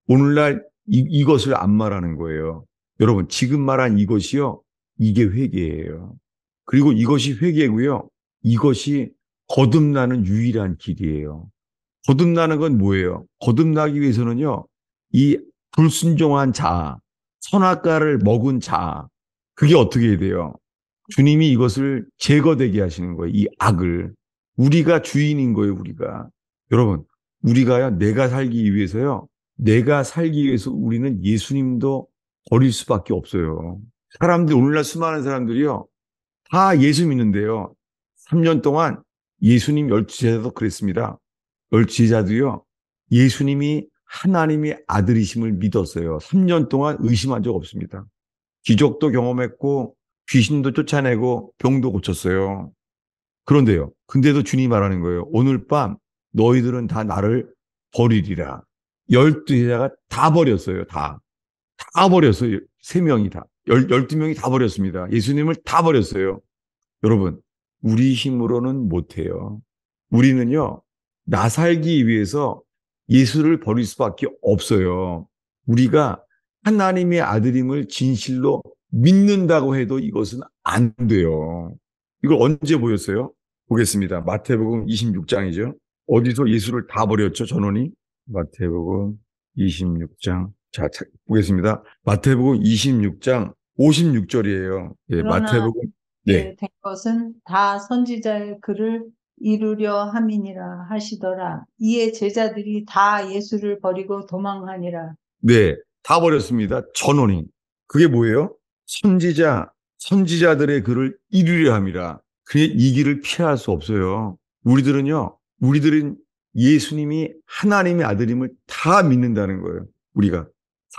오늘날 이것을 안 말하는 거예요. 여러분, 지금 말한 이것이요, 이게 회개예요. 그리고 이것이 회개고요. 이것이 거듭나는 유일한 길이에요. 거듭나는 건 뭐예요? 거듭나기 위해서는요. 이 불순종한 자, 선악과를 먹은 자, 그게 어떻게 해야 돼요? 주님이 이것을 제거되게 하시는 거예요. 이 악을. 우리가 주인인 거예요, 우리가. 여러분, 우리가요, 내가 살기 위해서요. 내가 살기 위해서 우리는 예수님도 버릴 수밖에 없어요. 오늘날 수많은 사람들이요. 다 예수 믿는데요. 3년 동안 예수님 열두제자도 그랬습니다. 열두제자도요. 예수님이 하나님의 아들이심을 믿었어요. 3년 동안 의심한 적 없습니다. 기적도 경험했고 귀신도 쫓아내고 병도 고쳤어요. 그런데요. 근데도 주님이 말하는 거예요. 오늘 밤 너희들은 다 나를 버리리라. 12제자가 다 버렸어요. 다 버렸어요. 3명이 다. 12명이 다 버렸습니다. 예수님을 다 버렸어요. 여러분, 우리 힘으로는 못해요. 우리는요, 나 살기 위해서 예수를 버릴 수밖에 없어요. 우리가 하나님의 아들임을 진실로 믿는다고 해도 이것은 안 돼요. 이걸 언제 보였어요? 보겠습니다. 마태복음 26장이죠. 어디서 예수를 다 버렸죠, 전원이? 마태복음 26장. 자, 보겠습니다. 마태복음 26장 56절이에요. 예, 그러나 마태복음. 네. 된 것은 다 선지자의 글을 이루려 함이니라 하시더라. 이에 제자들이 다 예수를 버리고 도망하니라. 네. 다 버렸습니다. 전원이. 그게 뭐예요? 선지자들의 글을 이루려 함이라. 이 길을 피할 수 없어요. 우리들은 예수님이 하나님의 아들임을 다 믿는다는 거예요. 우리가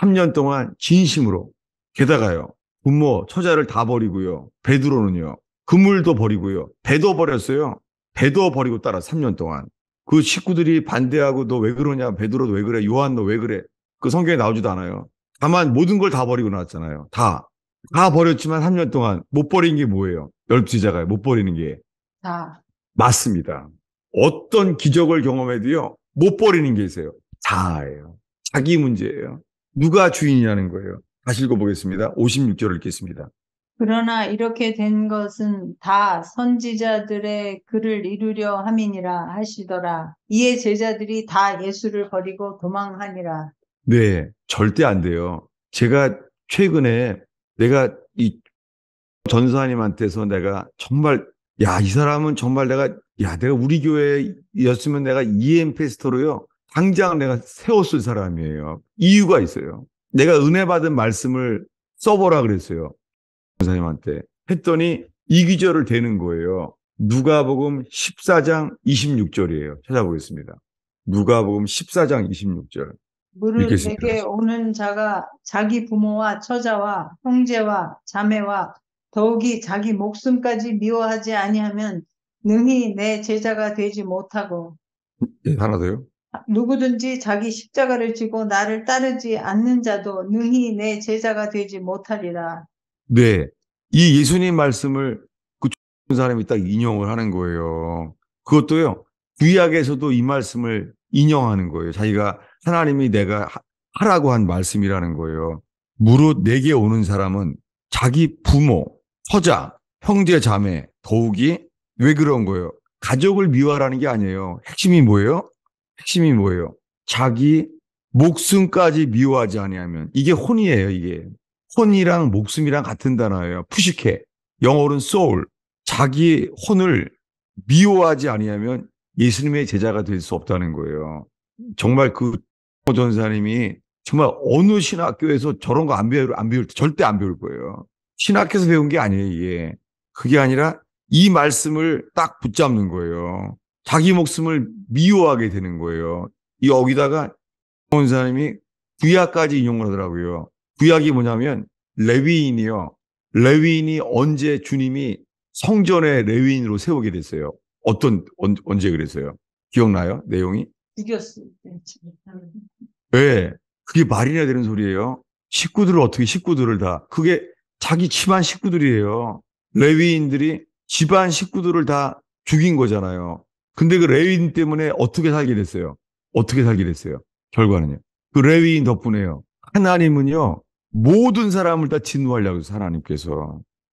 3년 동안 진심으로. 게다가요, 부모, 처자를 다 버리고요. 베드로는요, 그물도 버리고요. 배도 버렸어요. 배도 버리고 따라 3년 동안. 그 식구들이 반대하고 너 왜 그러냐? 베드로도 왜 그래? 요한 너 왜 그래? 그 성경에 나오지도 않아요. 다만 모든 걸 다 버리고 나왔잖아요. 다. 다 버렸지만 3년 동안 못 버린 게 뭐예요? 열두제자가 못 버리는 게. 다. 맞습니다. 어떤 기적을 경험해도요, 못 버리는 게 있어요. 자아예요. 자기 문제예요. 누가 주인이냐는 거예요. 다시 읽어보겠습니다. 56절을 읽겠습니다. 그러나 이렇게 된 것은 다 선지자들의 글을 이루려 함이니라 하시더라. 이에 제자들이 다 예수를 버리고 도망하니라. 네, 절대 안 돼요. 제가 최근에 내가 이 전사님한테서 내가 정말, 야, 이 사람은 정말 내가 우리 교회였으면 내가 EM 패스터로요, 당장 내가 세웠을 사람이에요. 이유가 있어요. 내가 은혜 받은 말씀을 써보라 그랬어요. 전사님한테. 했더니 이 기절을 대는 거예요. 누가복음 14장 26절이에요. 찾아보겠습니다. 누가복음 14장 26절. 무릇 읽겠습니다. 내게 오는 자가 자기 부모와 처자와 형제와 자매와 더욱이 자기 목숨까지 미워하지 아니하면 능히 내 제자가 되지 못하고 예, 하나 더요. 누구든지 자기 십자가를 지고 나를 따르지 않는 자도 능히 내 제자가 되지 못하리라. 네. 이 예수님 말씀을 그 사람이 딱 인용을 하는 거예요. 그것도요, 구약에서도 이 말씀을 인용하는 거예요. 자기가 하나님이 내가 하라고 한 말씀이라는 거예요. 무릇 내게 오는 사람은 자기 부모, 처자, 형제, 자매, 더욱이 왜 그런 거예요? 가족을 미워하라는 게 아니에요. 핵심이 뭐예요? 핵심이 뭐예요? 자기 목숨까지 미워하지 아니하면. 이게 혼이에요, 이게. 혼이랑 목숨이랑 같은 단어예요. 푸시케. 영어로는 soul. 자기 혼을 미워하지 아니하면 예수님의 제자가 될 수 없다는 거예요. 정말 그 전사님이 정말 어느 신학교에서 저런 거 안 배울 때 절대 안 배울 거예요. 신학교에서 배운 게 아니에요, 이게. 그게 아니라 이 말씀을 딱 붙잡는 거예요. 자기 목숨을 미워하게 되는 거예요. 여기다가 전사님이 구약까지 인용을 하더라고요. 구약이 뭐냐면 레위인이요. 레위인이 언제 주님이 성전에 레위인으로 세우게 됐어요. 언제 그랬어요? 기억나요? 내용이? 죽였을 때. 네. 그게 말이나 되는 소리예요. 식구들을 다. 그게 자기 집안 식구들이에요. 레위인들이 집안 식구들을 다 죽인 거잖아요. 근데 그 레위인 때문에 어떻게 살게 됐어요? 어떻게 살게 됐어요? 결과는요. 그 레위인 덕분에요. 하나님은요, 모든 사람을 다 진노하려고 해서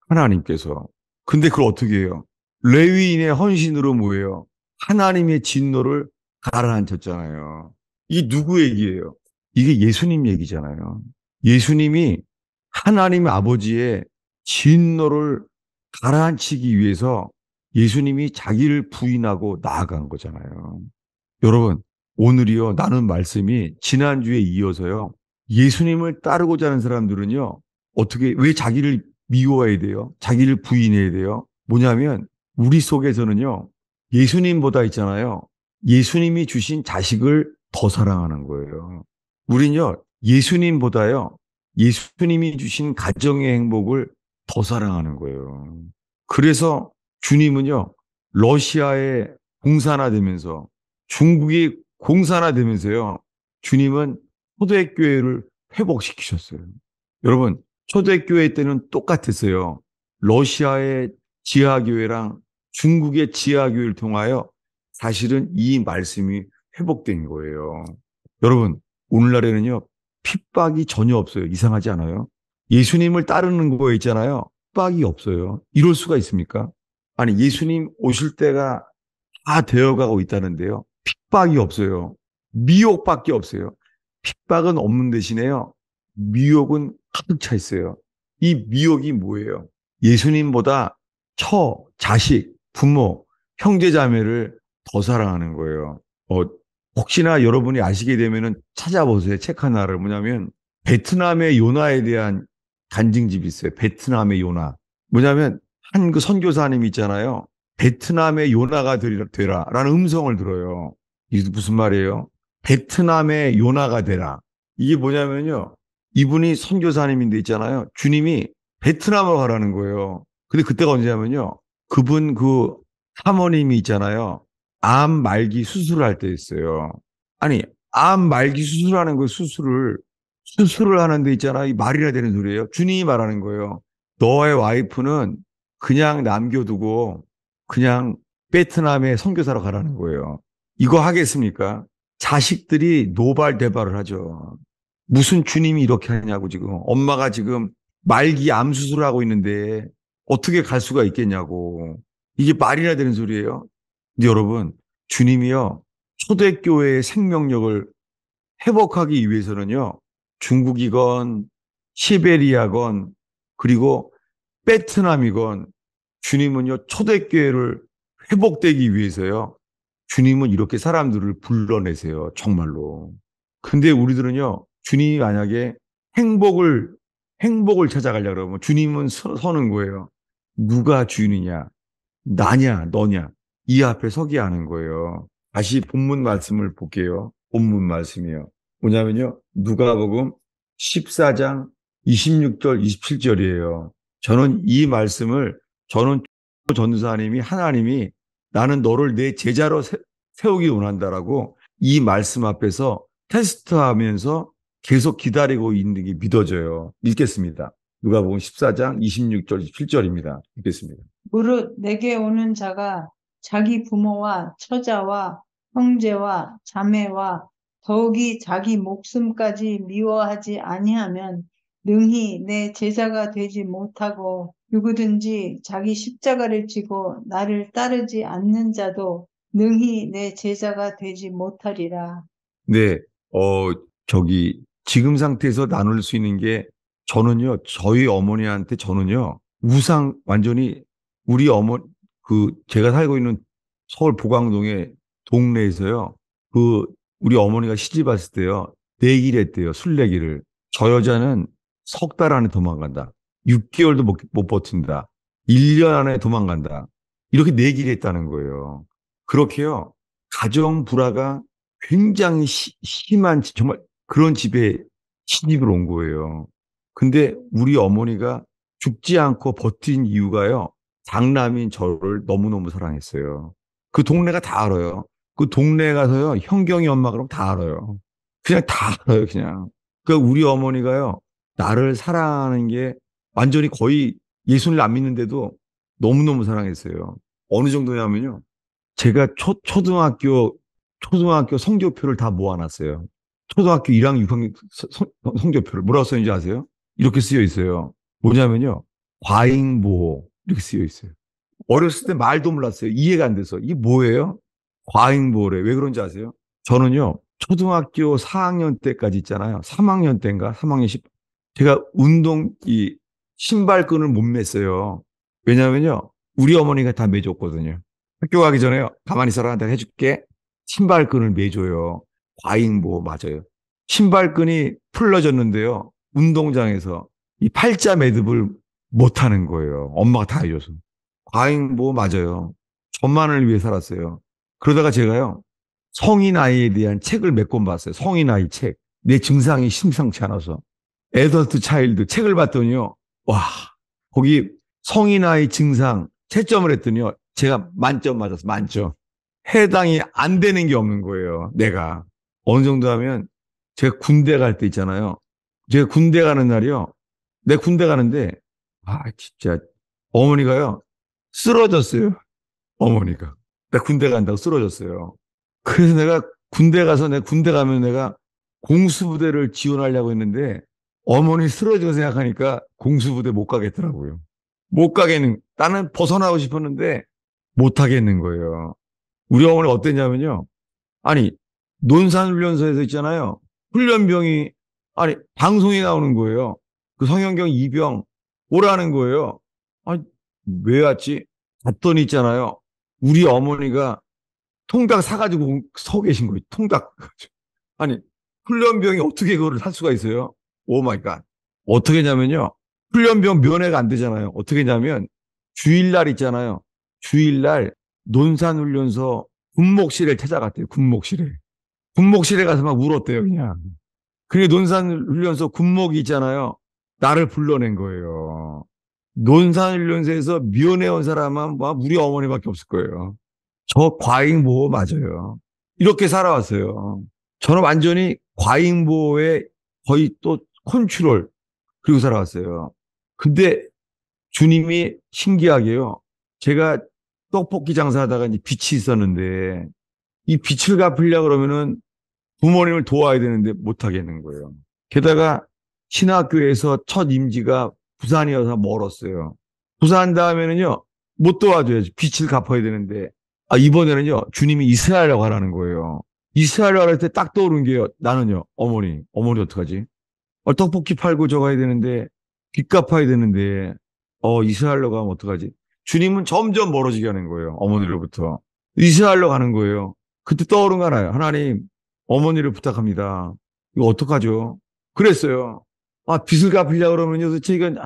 하나님께서. 근데 그걸 어떻게 해요? 레위인의 헌신으로 뭐예요? 하나님의 진노를 가라앉혔잖아요. 이게 누구 얘기예요? 이게 예수님 얘기잖아요. 예수님이 하나님 아버지의 진노를 가라앉히기 위해서 예수님이 자기를 부인하고 나아간 거잖아요. 여러분, 오늘이요, 나눈 말씀이 지난주에 이어서요, 예수님을 따르고자 하는 사람들은요, 왜 자기를 미워해야 돼요? 자기를 부인해야 돼요? 뭐냐면, 우리 속에서는요, 예수님보다 있잖아요, 예수님이 주신 자식을 더 사랑하는 거예요. 우린요, 예수님보다요, 예수님이 주신 가정의 행복을 더 사랑하는 거예요. 그래서 주님은요, 러시아에 공산화되면서 중국이 공산화되면서요, 주님은 초대교회를 회복시키셨어요. 여러분, 초대교회 때는 똑같았어요. 러시아의 지하교회랑 중국의 지하교회를 통하여 사실은 이 말씀이 회복된 거예요. 여러분, 오늘날에는요, 핍박이 전혀 없어요. 이상하지 않아요? 예수님을 따르는 거에 있잖아요. 핍박이 없어요. 이럴 수가 있습니까? 아니, 예수님 오실 때가 다 되어가고 있다는데요. 핍박이 없어요. 미혹밖에 없어요. 핍박은 없는 대신에요. 미혹은 가득 차 있어요. 이 미혹이 뭐예요? 예수님보다 자식, 부모, 형제, 자매를 더 사랑하는 거예요. 혹시나 여러분이 아시게 되면은 찾아보세요. 책 하나를. 뭐냐면 베트남의 요나에 대한 간증집이 있어요. 베트남의 요나. 뭐냐면 한 그 선교사님 있잖아요. 베트남의 요나가 되라라는 음성을 들어요. 이게 무슨 말이에요? 베트남의 요나가 되라. 이게 뭐냐면요. 이분이 선교사님인데 있잖아요. 주님이 베트남으로 가라는 거예요. 근데 그때가 언제냐면요. 그분 그 사모님이 있잖아요. 암 말기 수술을 할 때였어요. 아니, 암 말기 수술하는 거 수술을 하는 데 있잖아. 이 말이나 되는 소리예요. 주님이 말하는 거예요. 너의 와이프는 그냥 남겨두고 그냥 베트남에 선교사로 가라는 거예요. 이거 하겠습니까? 자식들이 노발대발을 하죠. 무슨 주님이 이렇게 하냐고 지금. 엄마가 지금 말기 암 수술을 하고 있는데 어떻게 갈 수가 있겠냐고. 이게 말이나 되는 소리예요. 근데 여러분, 주님이요. 초대교회의 생명력을 회복하기 위해서는요. 중국이건 시베리아건 그리고 베트남이건 주님은요. 초대교회를 회복되기 위해서요. 주님은 이렇게 사람들을 불러내세요. 정말로. 근데 우리들은요. 주님이 만약에 행복을 찾아가려고 그러면 주님은 서는 거예요. 누가 주인이냐? 나냐, 너냐? 이 앞에 서게 하는 거예요. 다시 본문 말씀을 볼게요. 본문 말씀이요. 뭐냐면요. 누가복음 14장 26절, 27절이에요. 저는 이 말씀을 저는 전도사님이 하나님이 나는 너를 내 제자로 세우기 원한다라고 이 말씀 앞에서 테스트하면서 계속 기다리고 있는 게 믿어져요. 읽겠습니다. 누가복음 14장 26절, 27절입니다. 읽겠습니다. 무릇 내게 오는 자가 자기 부모와 처자와 형제와 자매와 더욱이 자기 목숨까지 미워하지 아니하면 능히 내 제자가 되지 못하고 누구든지 자기 십자가를 지고 나를 따르지 않는 자도 능히 내 제자가 되지 못하리라. 네, 어, 지금 상태에서 나눌 수 있는 게, 저는요, 저희 어머니한테 저는요, 완전히, 우리 제가 살고 있는 서울 보강동의 동네에서요, 그, 우리 어머니가 시집 왔을 때요, 내기를 했대요, 술래기를. 저 여자는 석 달 안에 도망간다. 6개월도 못 버틴다. 1년 안에 도망간다. 이렇게 내기를 했다는 거예요. 그렇게요, 가정 불화가 굉장히 심한 정말 그런 집에 시집을 온 거예요. 근데 우리 어머니가 죽지 않고 버틴 이유가요. 장남인 저를 너무너무 사랑했어요. 그 동네가 다 알아요. 그 동네에 가서요. 현경이 엄마 그럼 다 알아요. 그냥 다 알아요, 그냥. 그러니까 우리 어머니가요. 나를 사랑하는 게 완전히 거의 예수를 안 믿는데도 너무너무 사랑했어요. 어느 정도냐면요. 제가 초등학교 성적표를 다 모아놨어요. 초등학교 1학년, 6학년 성적표를 뭐라고 써있는지 아세요? 이렇게 쓰여 있어요. 뭐냐면요. 과잉보호 이렇게 쓰여 있어요. 어렸을 때 말도 몰랐어요. 이해가 안 돼서. 이게 뭐예요? 과잉보호래. 왜 그런지 아세요? 저는요. 초등학교 4학년 때까지 있잖아요. 3학년 때인가? 3학년 10. 제가 이 신발끈을 못 맸어요. 왜냐면요. 우리 어머니가 다 매줬거든요. 학교 가기 전에 가만히 있어라. 내가 해줄게. 신발끈을 매줘요. 과잉보호 맞아요. 신발끈이 풀러졌는데요. 운동장에서 이 팔자 매듭을 못 하는 거예요. 엄마가 다 해줘서. 과잉보호 맞아요. 저만을 위해 살았어요. 그러다가 제가요. 성인 아이에 대한 책을 몇 권 봤어요. 성인 아이 책. 내 증상이 심상치 않아서. 애더트 차일드 책을 봤더니요. 와, 거기 성인 아이 증상 채점을 했더니요. 제가 만점 맞았어. 만점. 해당이 안 되는 게 없는 거예요. 내가. 어느 정도 하면 제가 군대 갈 때 있잖아요. 제가 군대 가는 날이요. 내 군대 가는데 진짜 어머니가요. 쓰러졌어요. 어머니가. 나 군대 간다고 쓰러졌어요. 그래서 내가 군대 가서 내가 군대 가면 내가 공수부대를 지원하려고 했는데 어머니 쓰러진 거 생각하니까 공수부대 못 가겠더라고요. 못 가겠는, 나는 벗어나고 싶었는데 못 하겠는 거예요. 우리 어머니가 어땠냐면요. 아니, 논산훈련소에서 있잖아요. 훈련병이, 아니, 방송이 나오는 거예요. 그 성현경 이병 오라는 거예요. 아니, 왜 왔지? 갔더니 있잖아요. 우리 어머니가 통닭 사가지고 서 계신 거예요. 통닭. 아니, 훈련병이 어떻게 그거를 할 수가 있어요? 오 마이 갓. 어떻게 냐면요. 훈련병 면회가 안 되잖아요. 어떻게 냐면 주일날 있잖아요. 주일날 논산훈련소 군목실을 찾아갔대요. 군목실에. 군목실에 가서 막 울었대요, 그냥. 그게 논산훈련소 군목이 있잖아요. 나를 불러낸 거예요. 논산훈련소에서 면회온 사람은 막 우리 어머니밖에 없을 거예요. 저 과잉보호 맞아요. 이렇게 살아왔어요. 저는 완전히 과잉보호에 거의 또 컨트롤 그리고 살아왔어요. 근데 주님이 신기하게요. 제가 떡볶이 장사하다가 이제 빚이 있었는데 이 빚을 갚으려고 그러면은 부모님을 도와야 되는데 못 하겠는 거예요. 게다가 신학교에서 첫 임지가 부산이어서 멀었어요. 부산 다음에는요, 못 도와줘야지. 빚을 갚아야 되는데, 이번에는요, 주님이 이스라엘로 가라는 거예요. 이스라엘로 가랄 때 딱 떠오른 게요, 나는요, 어머니 어떡하지? 떡볶이 팔고 저 가야 되는데, 빚 갚아야 되는데, 이스라엘로 가면 어떡하지? 주님은 점점 멀어지게 하는 거예요, 어머니로부터. 이스라엘로 가는 거예요. 그때 떠오른 거 하나요. 하나님, 어머니를 부탁합니다. 이거 어떡하죠? 그랬어요. 빚을 갚으려고 그러면요. 도대체 이건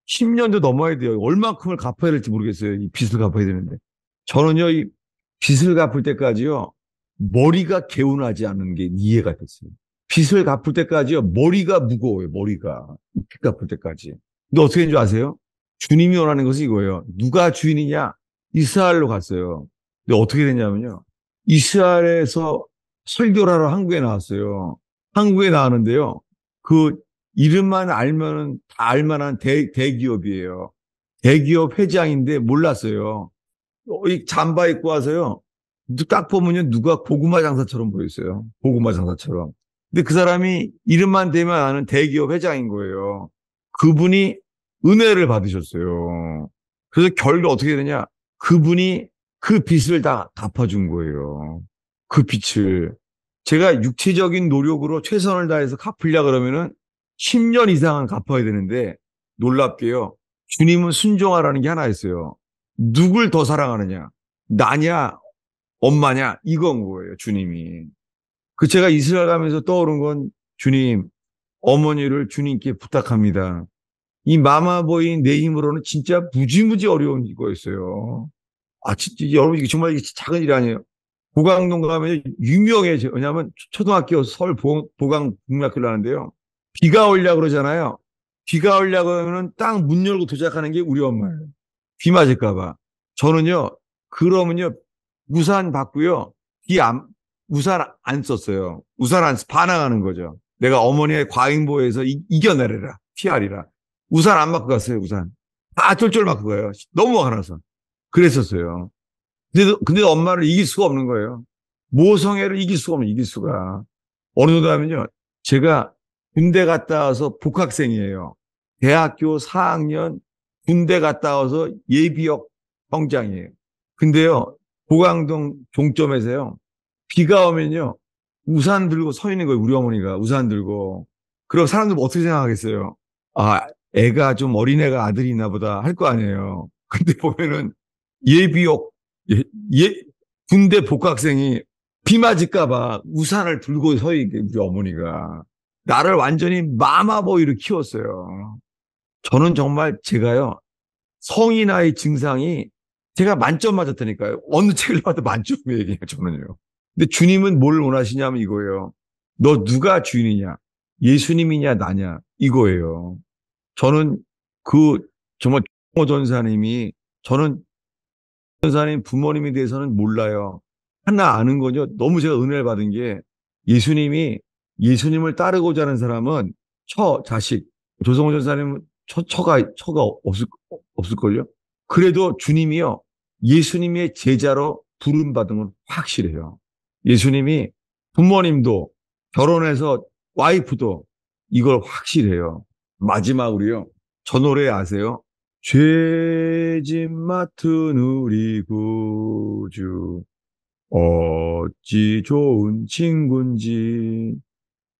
10년도 넘어야 돼요. 얼만큼을 갚아야 될지 모르겠어요. 이 빚을 갚아야 되는데. 저는요, 이 빚을 갚을 때까지요, 머리가 개운하지 않은 게 이해가 됐어요. 빚을 갚을 때까지요, 머리가 무거워요, 머리가. 빚 갚을 때까지. 근데 어떻게 된줄 아세요? 주님이 원하는 것은 이거예요. 누가 주인이냐? 이스라엘로 갔어요. 근데 어떻게 됐냐면요. 이스라엘에서 설교를 하러 한국에 나왔어요. 한국에 나왔는데요. 그 이름만 알면은 다 알만한 대기업이에요. 대기업 회장인데 몰랐어요. 이 잠바 입고 와서요. 딱 보면요. 누가 고구마 장사처럼 보였어요. 고구마 장사처럼. 근데 그 사람이 이름만 대면 아는 대기업 회장인 거예요. 그분이 은혜를 받으셨어요. 그래서 결국 어떻게 되냐. 그분이 그 빚을 다 갚아준 거예요. 그 빚을. 제가 육체적인 노력으로 최선을 다해서 갚으려 그러면은 10년 이상은 갚아야 되는데 놀랍게요. 주님은 순종하라는 게 하나 있어요. 누굴 더 사랑하느냐? 나냐? 엄마냐? 이건 거예요, 주님이. 그 제가 이스라엘 가면서 떠오른 건 주님, 어머니를 주님께 부탁합니다. 이 마마보이인 내 힘으로는 진짜 무지무지 어려운 거였어요. 진짜 여러분 이게 정말 이게 작은 일이 아니에요. 보강동 가면 유명해져요. 왜냐하면 초등학교 서울 보강국민학교를 하는데요. 비가 오려고 그러잖아요. 비가 오려고 하면은 딱 문 열고 도착하는 게 우리 엄마예요. 비 맞을까봐. 저는요, 그러면요, 우산 받고요, 우산 안 썼어요. 우산 안 써, 반항하는 거죠. 내가 어머니의 과잉보호에서 이겨내리라, 피하리라. 우산 안 맞고 갔어요, 우산. 다 쫄쫄 맞고 가요. 너무 화나서. 그랬었어요. 근데 엄마를 이길 수가 없는 거예요. 모성애를 이길 수가. 어느 정도 하면요. 제가 군대 갔다 와서 복학생이에요. 대학교 4학년 군대 갔다 와서 예비역 병장이에요. 근데요. 보강동 종점에서요. 비가 오면요. 우산 들고 서 있는 거예요. 우리 어머니가 우산 들고. 그럼 사람들 어떻게 생각하겠어요? 아, 애가 좀 어린애가 아들이나 보다 할 거 아니에요. 근데 보면은 예비역 예, 예, 군대 복학생이 비 맞을까봐 우산을 들고 서 있게 우리 어머니가 나를 완전히 마마보이로 키웠어요. 저는 정말 제가요 성인 아이 증상이 제가 만점 맞았다니까요. 어느 책을 봐도 만점이에요, 얘기해요, 저는요. 근데 주님은 뭘 원하시냐면 이거예요. 너 누가 주인이냐? 예수님이냐 나냐? 이거예요. 저는 그 정말 조 전사님이 저는 전사님 부모님에 대해서는 몰라요. 하나 아는 거죠. 너무 제가 은혜를 받은 게 예수님을 따르고자 하는 사람은 자식, 조성호 전사님은 처가 없을걸요? 그래도 주님이요. 예수님의 제자로 부름받은 건 확실해요. 예수님이 부모님도 결혼해서 와이프도 이걸 확실해요. 마지막으로요. 저 노래 아세요? 죄짐 맡은 우리 구주 어찌 좋은 친군지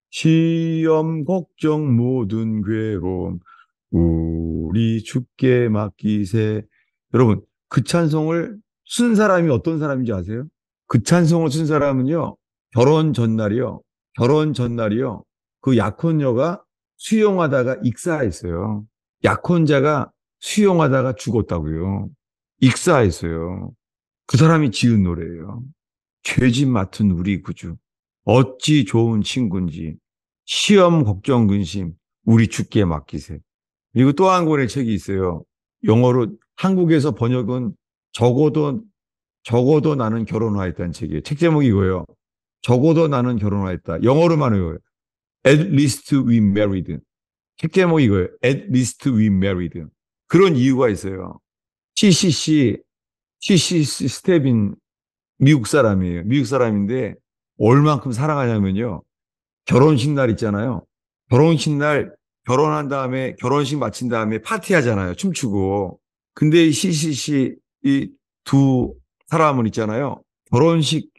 시험 걱정 모든 괴로움 우리 주께 맡기세. 여러분 그 찬송을 쓴 사람이 어떤 사람인지 아세요? 그 찬송을 쓴 사람은요 결혼 전날이요 그 약혼녀가 수용하다가 익사했어요. 약혼자가 수용하다가 죽었다고요. 익사했어요. 그 사람이 지은 노래예요. 죄짐 맡은 우리 구주. 어찌 좋은 친구인지. 시험 걱정 근심 우리 주께 맡기세. 그리고 또 한 권의 책이 있어요. 영어로 한국에서 번역은 적어도 나는 결혼하였다는 책이에요. 책 제목이 이거예요. 적어도 나는 결혼하였다. 영어로만 해요. At least we married. 책 제목이 이거예요. At least we married. 그런 이유가 있어요. CCC 스텝인 미국 사람이에요. 미국 사람인데 얼만큼 사랑하냐면요. 결혼식 날 있잖아요. 결혼식 날 결혼한 다음에 결혼식 마친 다음에 파티하잖아요. 춤추고. 근데 이 CCC 이 두 사람은 있잖아요. 결혼식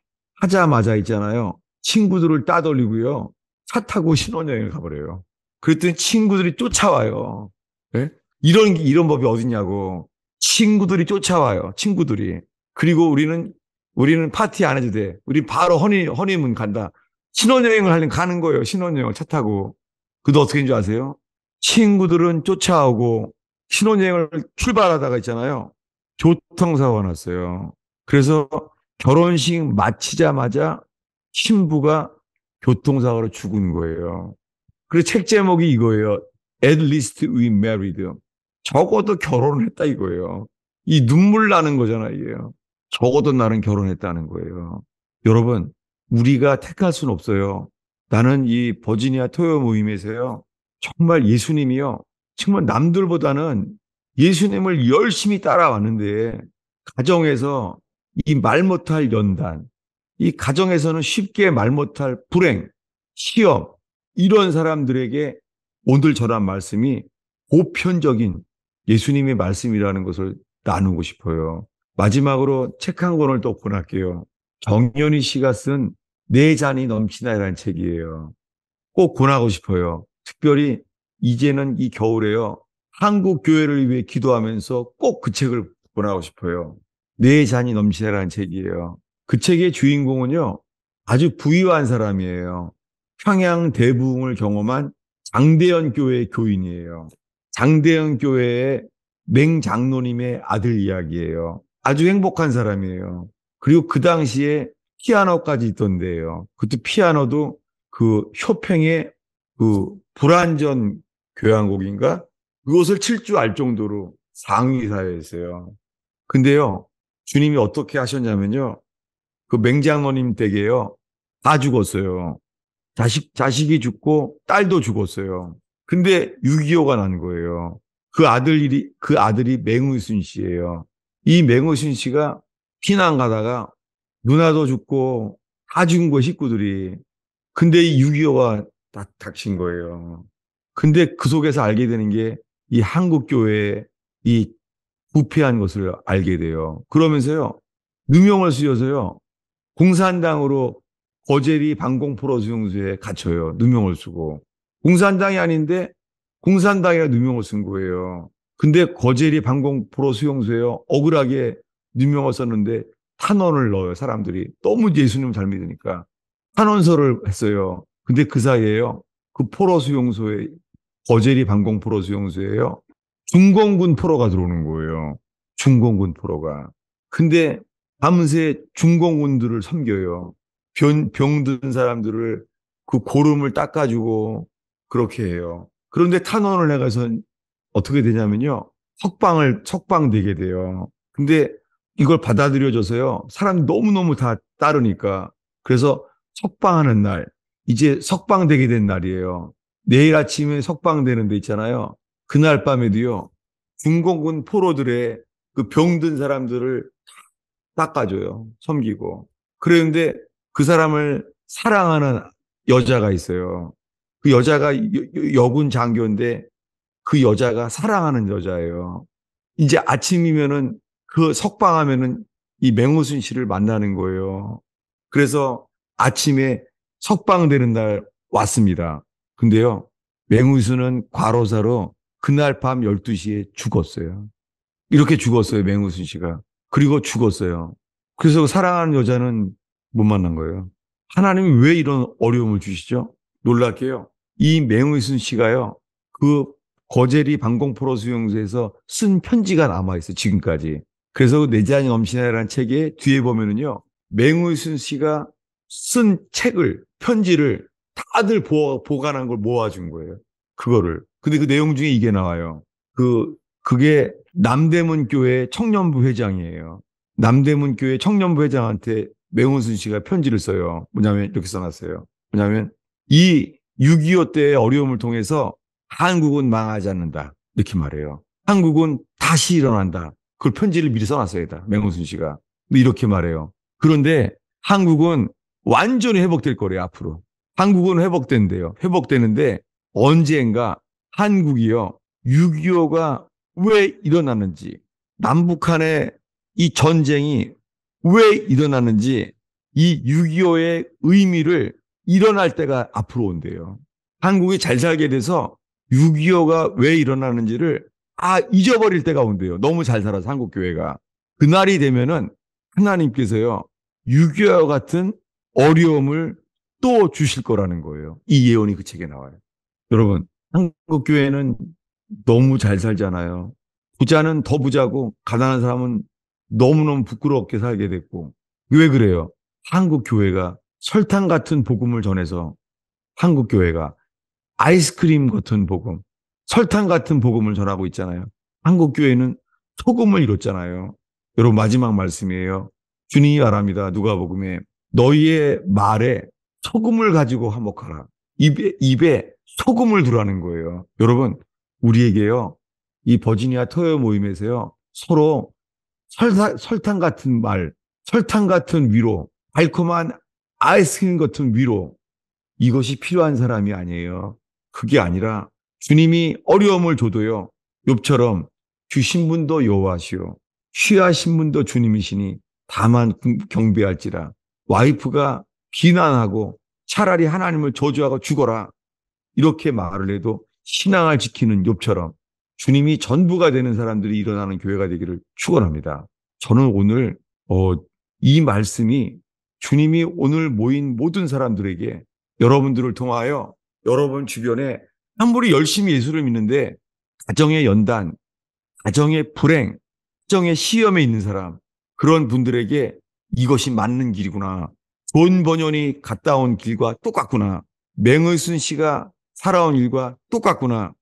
하자마자 있잖아요. 친구들을 따돌리고요. 차 타고 신혼여행을 가버려요. 그랬더니 친구들이 쫓아와요. 예? 이런 법이 어딨냐고. 친구들이 쫓아와요. 친구들이. 그리고 우리는 파티 안 해도 돼. 우리 바로 허니문 간다. 신혼여행을 하려면 가는 거예요. 신혼여행을 차 타고. 그도 어떻게 된줄 아세요? 친구들은 쫓아오고 신혼여행을 출발하다가 있잖아요. 교통사고가 났어요. 그래서 결혼식 마치자마자 신부가 교통사고로 죽은 거예요. 그래서 책 제목이 이거예요. At least we married. 적어도 결혼을 했다 이거예요. 이 눈물 나는 거잖아요. 이게요. 적어도 나는 결혼했다는 거예요. 여러분, 우리가 택할 수는 없어요. 나는 이 버지니아 토요 모임에서요. 정말 예수님이요. 정말 남들보다는 예수님을 열심히 따라왔는데 가정에서 이 말 못할 연단, 이 가정에서는 쉽게 말 못할 불행, 시험, 이런 사람들에게 오늘 전한 말씀이 보편적인 예수님의 말씀이라는 것을 나누고 싶어요. 마지막으로 책 한 권을 또 권할게요. 정연희 씨가 쓴 내 잔이 넘치나라는 책이에요. 꼭 권하고 싶어요. 특별히 이제는 이 겨울에요. 한국 교회를 위해 기도하면서 꼭 그 책을 권하고 싶어요. 내 잔이 넘치나라는 책이에요. 그 책의 주인공은요. 아주 부유한 사람이에요. 평양 대부흥을 경험한 장대현 교회의 교인이에요. 장대현 교회의 맹장로님의 아들 이야기예요. 아주 행복한 사람이에요. 그리고 그 당시에 피아노까지 있던데요. 그때 피아노도 그 쇼팽의 그 불완전 교향곡인가? 그것을 칠 줄 알 정도로 상위 사회였어요. 근데요, 주님이 어떻게 하셨냐면요. 그 맹장로님 댁에요. 다 죽었어요. 자식이 죽고 딸도 죽었어요. 근데 6.25가 난 거예요. 그 아들이 맹의순 씨예요. 이 맹의순 씨가 피난 가다가 누나도 죽고 다 죽은 거 식구들이. 근데 이 6.25가 딱 닥친 거예요. 근데 그 속에서 알게 되는 게 이 한국교회의 이 부패한 것을 알게 돼요. 그러면서요, 누명을 쓰여서요, 공산당으로 거제리 방공포로 수용소에 갇혀요. 누명을 쓰고. 공산당이 아닌데 공산당이라 누명을 쓴 거예요. 근데 거제리 방공포로 수용소에요. 억울하게 누명을 썼는데 탄원을 넣어요. 사람들이. 너무 예수님을 잘 믿으니까. 탄원서를 했어요. 근데 그 사이에요. 그 포로 수용소에 거제리 방공포로 수용소에요. 중공군 포로가 들어오는 거예요. 중공군 포로가. 근데 밤새 중공군들을 섬겨요. 병든 사람들을 그 고름을 닦아주고 그렇게 해요. 그런데 탄원을 해가서 어떻게 되냐면요. 석방되게 돼요. 근데 이걸 받아들여져서요. 사람이 너무너무 다 따르니까. 그래서 석방하는 날, 이제 석방되게 된 날이에요. 내일 아침에 석방되는 데 있잖아요. 그날 밤에도요. 중공군 포로들의 그 병든 사람들을 닦아줘요. 섬기고. 그런데 그 사람을 사랑하는 여자가 있어요. 그 여자가 여군 장교인데 그 여자가 사랑하는 여자예요. 이제 아침이면은 그 석방하면은 이 맹호순 씨를 만나는 거예요. 그래서 아침에 석방되는 날 왔습니다. 근데요, 맹호순은 과로사로 그날 밤 12시에 죽었어요. 이렇게 죽었어요, 맹우순 씨가. 그리고 죽었어요. 그래서 사랑하는 여자는 못 만난 거예요. 하나님이 왜 이런 어려움을 주시죠? 놀랍게요. 이 맹우순 씨가요, 그 거제리 방공포로 수용소에서 쓴 편지가 남아있어요, 지금까지. 그래서 그 내 잔이 넘치나라는 책에 뒤에 보면은요, 맹우순 씨가 쓴 책을, 편지를 다들 보관한 걸 모아준 거예요. 그거를. 근데 그 내용 중에 이게 나와요. 그게 남대문 교회 청년부 회장이에요. 남대문 교회 청년부 회장한테 맹우순 씨가 편지를 써요. 뭐냐면 이렇게 써놨어요. 뭐냐면 이 6.25 때의 어려움을 통해서 한국은 망하지 않는다. 이렇게 말해요. 한국은 다시 일어난다. 그걸 편지를 미리 써놨어야 돼. 맹우순 씨가. 이렇게 말해요. 그런데 한국은 완전히 회복될 거래요, 앞으로. 한국은 회복된대요. 회복되는데 언젠가 한국이요, 6.25가 왜 일어나는지, 남북한의 이 전쟁이 왜 일어나는지, 이 6.25의 의미를 일어날 때가 앞으로 온대요. 한국이 잘 살게 돼서 6.25가 왜 일어나는지를 잊어버릴 때가 온대요. 너무 잘 살아서 한국교회가. 그날이 되면은 하나님께서요, 6.25와 같은 어려움을 또 주실 거라는 거예요. 이 예언이 그 책에 나와요. 여러분, 한국교회는 너무 잘 살잖아요. 부자는 더 부자고, 가난한 사람은 너무너무 부끄럽게 살게 됐고. 왜 그래요? 한국교회가 설탕 같은 복음을 전해서, 한국교회가 아이스크림 같은 복음, 설탕 같은 복음을 전하고 있잖아요. 한국교회는 소금을 이뤘잖아요. 여러분, 마지막 말씀이에요. 주님이 말합니다. 누가복음에 너희의 말에 소금을 가지고 화목하라. 입에 소금을 두라는 거예요. 여러분, 우리에게요, 이 버지니아 토요 모임에서요, 서로 설탕 같은 말, 설탕 같은 위로, 달콤한 아이스크림 같은 위로, 이것이 필요한 사람이 아니에요. 그게 아니라 주님이 어려움을 줘도요, 욥처럼 주신 분도 여호와시오, 취하신 분도 주님이시니 다만 경배할지라. 와이프가 비난하고 차라리 하나님을 저주하고 죽어라, 이렇게 말을 해도 신앙을 지키는 욥처럼 주님이 전부가 되는 사람들이 일어나는 교회가 되기를 축원합니다. 저는 오늘 이 말씀이 주님이 오늘 모인 모든 사람들에게, 여러분들을 통하여 여러분 주변에 아무리 열심히 예수를 믿는데 가정의 연단, 가정의 불행, 가정의 시험에 있는 사람, 그런 분들에게 이것이 맞는 길이구나. 존 버년이 갔다 온 길과 똑같구나. 맹의순 씨가 살아온 일과 똑같구나.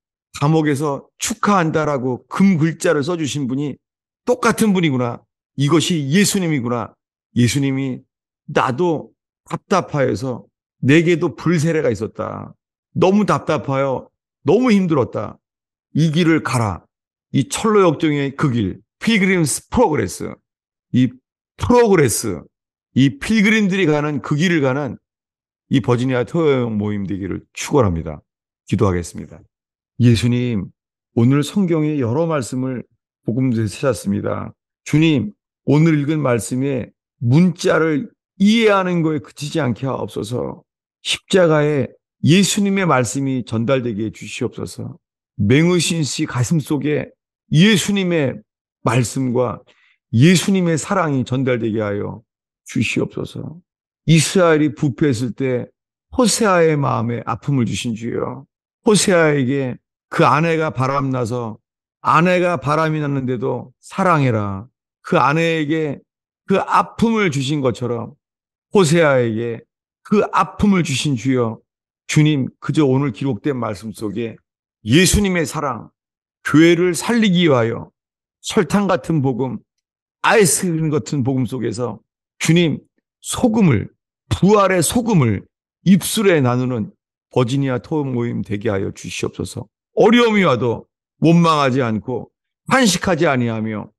감옥에서 축하한다라고 금 글자를 써주신 분이 똑같은 분이구나. 이것이 예수님이구나. 예수님이 나도 답답하여서 내게도 불세례가 있었다. 너무 답답하여 너무 힘들었다. 이 길을 가라. 이 철로 역정의 그 길, 필그림스 프로그레스. 이 프로그레스, 이 필그림들이 가는 그 길을 가는 이 버지니아 토요형 모임 되기를 축원합니다. 기도하겠습니다. 예수님, 오늘 성경의 여러 말씀을 복음서에서 찾았습니다. 주님, 오늘 읽은 말씀에 문자를 이해하는 거에 그치지 않게 하옵소서. 십자가에 예수님의 말씀이 전달되게 해주시옵소서. 맹의신 씨 가슴 속에 예수님의 말씀과 예수님의 사랑이 전달되게 하여 주시옵소서. 이스라엘이 부패했을 때 호세아의 마음에 아픔을 주신 주여, 호세아에게 그 아내가 바람나서 아내가 바람이 났는데도 사랑해라, 그 아내에게 그 아픔을 주신 것처럼 호세아에게 그 아픔을 주신 주여, 주님, 그저 오늘 기록된 말씀 속에 예수님의 사랑, 교회를 살리기 위하여 설탕 같은 복음, 아이스크림 같은 복음 속에서 주님, 소금을, 부활의 소금을 입술에 나누는 버지니아 토요 모임 되게 하여 주시옵소서. 어려움이 와도 원망하지 않고 한식하지 아니하며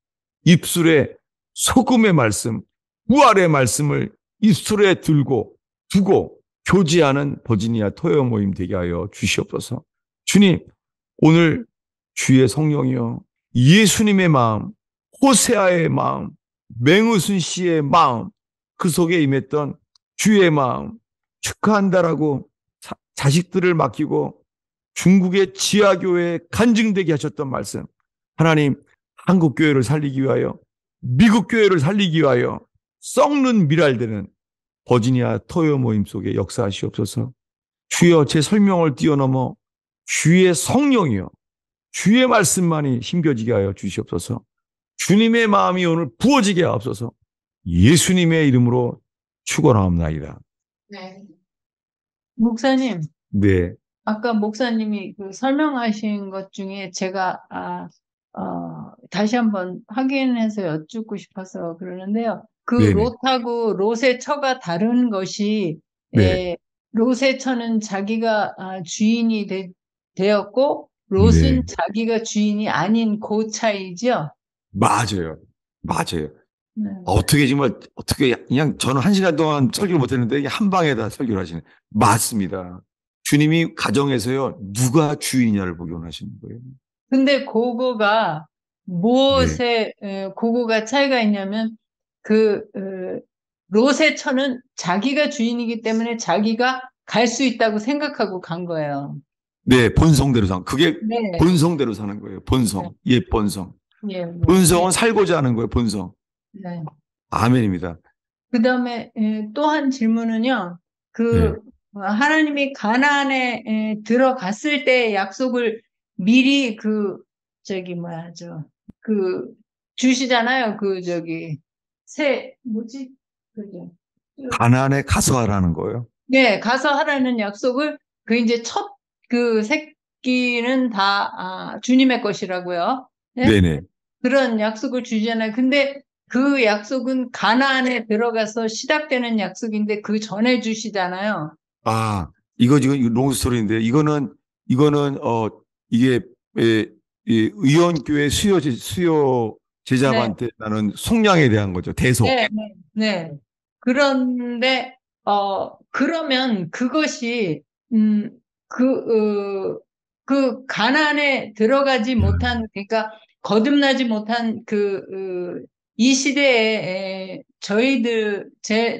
입술에 소금의 말씀, 부활의 말씀을 입술에 들고 두고 교제하는 버지니아 토요 모임 되게 하여 주시옵소서. 주님, 오늘 주의 성령이여, 예수님의 마음, 호세아의 마음, 맹의순 씨의 마음, 그 속에 임했던 주의 마음, 축하한다라고 자식들을 맡기고 중국의 지하교회에 간증되게 하셨던 말씀, 하나님, 한국교회를 살리기 위하여, 미국교회를 살리기 위하여 썩는 미랄되는 버지니아 토요 모임 속에 역사하시옵소서. 주여, 제 설명을 뛰어넘어 주의 성령이여, 주의 말씀만이 힘겨지게 하여 주시옵소서. 주님의 마음이 오늘 부어지게 하옵소서. 예수님의 이름으로 축원하옵나이다. 네. 목사님, 네, 아까 목사님이 그 설명하신 것 중에 제가 다시 한번 확인해서 여쭙고 싶어서 그러는데요. 그 네네, 롯하고 롯의 처가 다른 것이 네, 롯의 처는 자기가 주인이 되었고 롯은 네. 자기가 주인이 아닌 그 차이죠. 맞아요. 맞아요. 네. 어떻게 정말 어떻게 그냥 저는 1시간 동안 설교를 못했는데 그냥 한 방에다 설교를 하시네. 맞습니다. 주님이 가정에서요 누가 주인이냐를 보기 원하시는 거예요. 근데 그거가 네, 무엇에 그거가 차이가 있냐면 그 롯의 처는 자기가 주인이기 때문에 자기가 갈 수 있다고 생각하고 간 거예요. 네 본성대로 그게 네, 본성대로 사는 거예요. 네, 본성, 옛 본성. 예, 네, 예, 본성은 살고자 하는 거예요. 본성. 네. 아멘입니다. 그다음에 또 한 질문은요. 네, 그 하나님이 가나안에 들어갔을 때 약속을 미리 그 저기 뭐야 그 주시잖아요. 그 저기 새 뭐지? 그죠? 가나안에 가서 하라는 거예요. 네, 가서 하라는 약속을 그 이제 첫 그 새끼는 다 주님의 것이라고요. 네? 네네. 그런 약속을 주잖아요. 근데 그 약속은 가나안에 들어가서 시작되는 약속인데 그 전에 주시잖아요. 아, 이거 지금 롱스토리인데 이거는 이게 에, 이 의원교회 수요 네, 제자반한테 나는 속량에 대한 거죠. 대속. 네, 네, 네. 그런데 그러면 그것이 음, 그 가나안에 들어가지 못한 그러니까 거듭나지 못한 이 시대에 저희들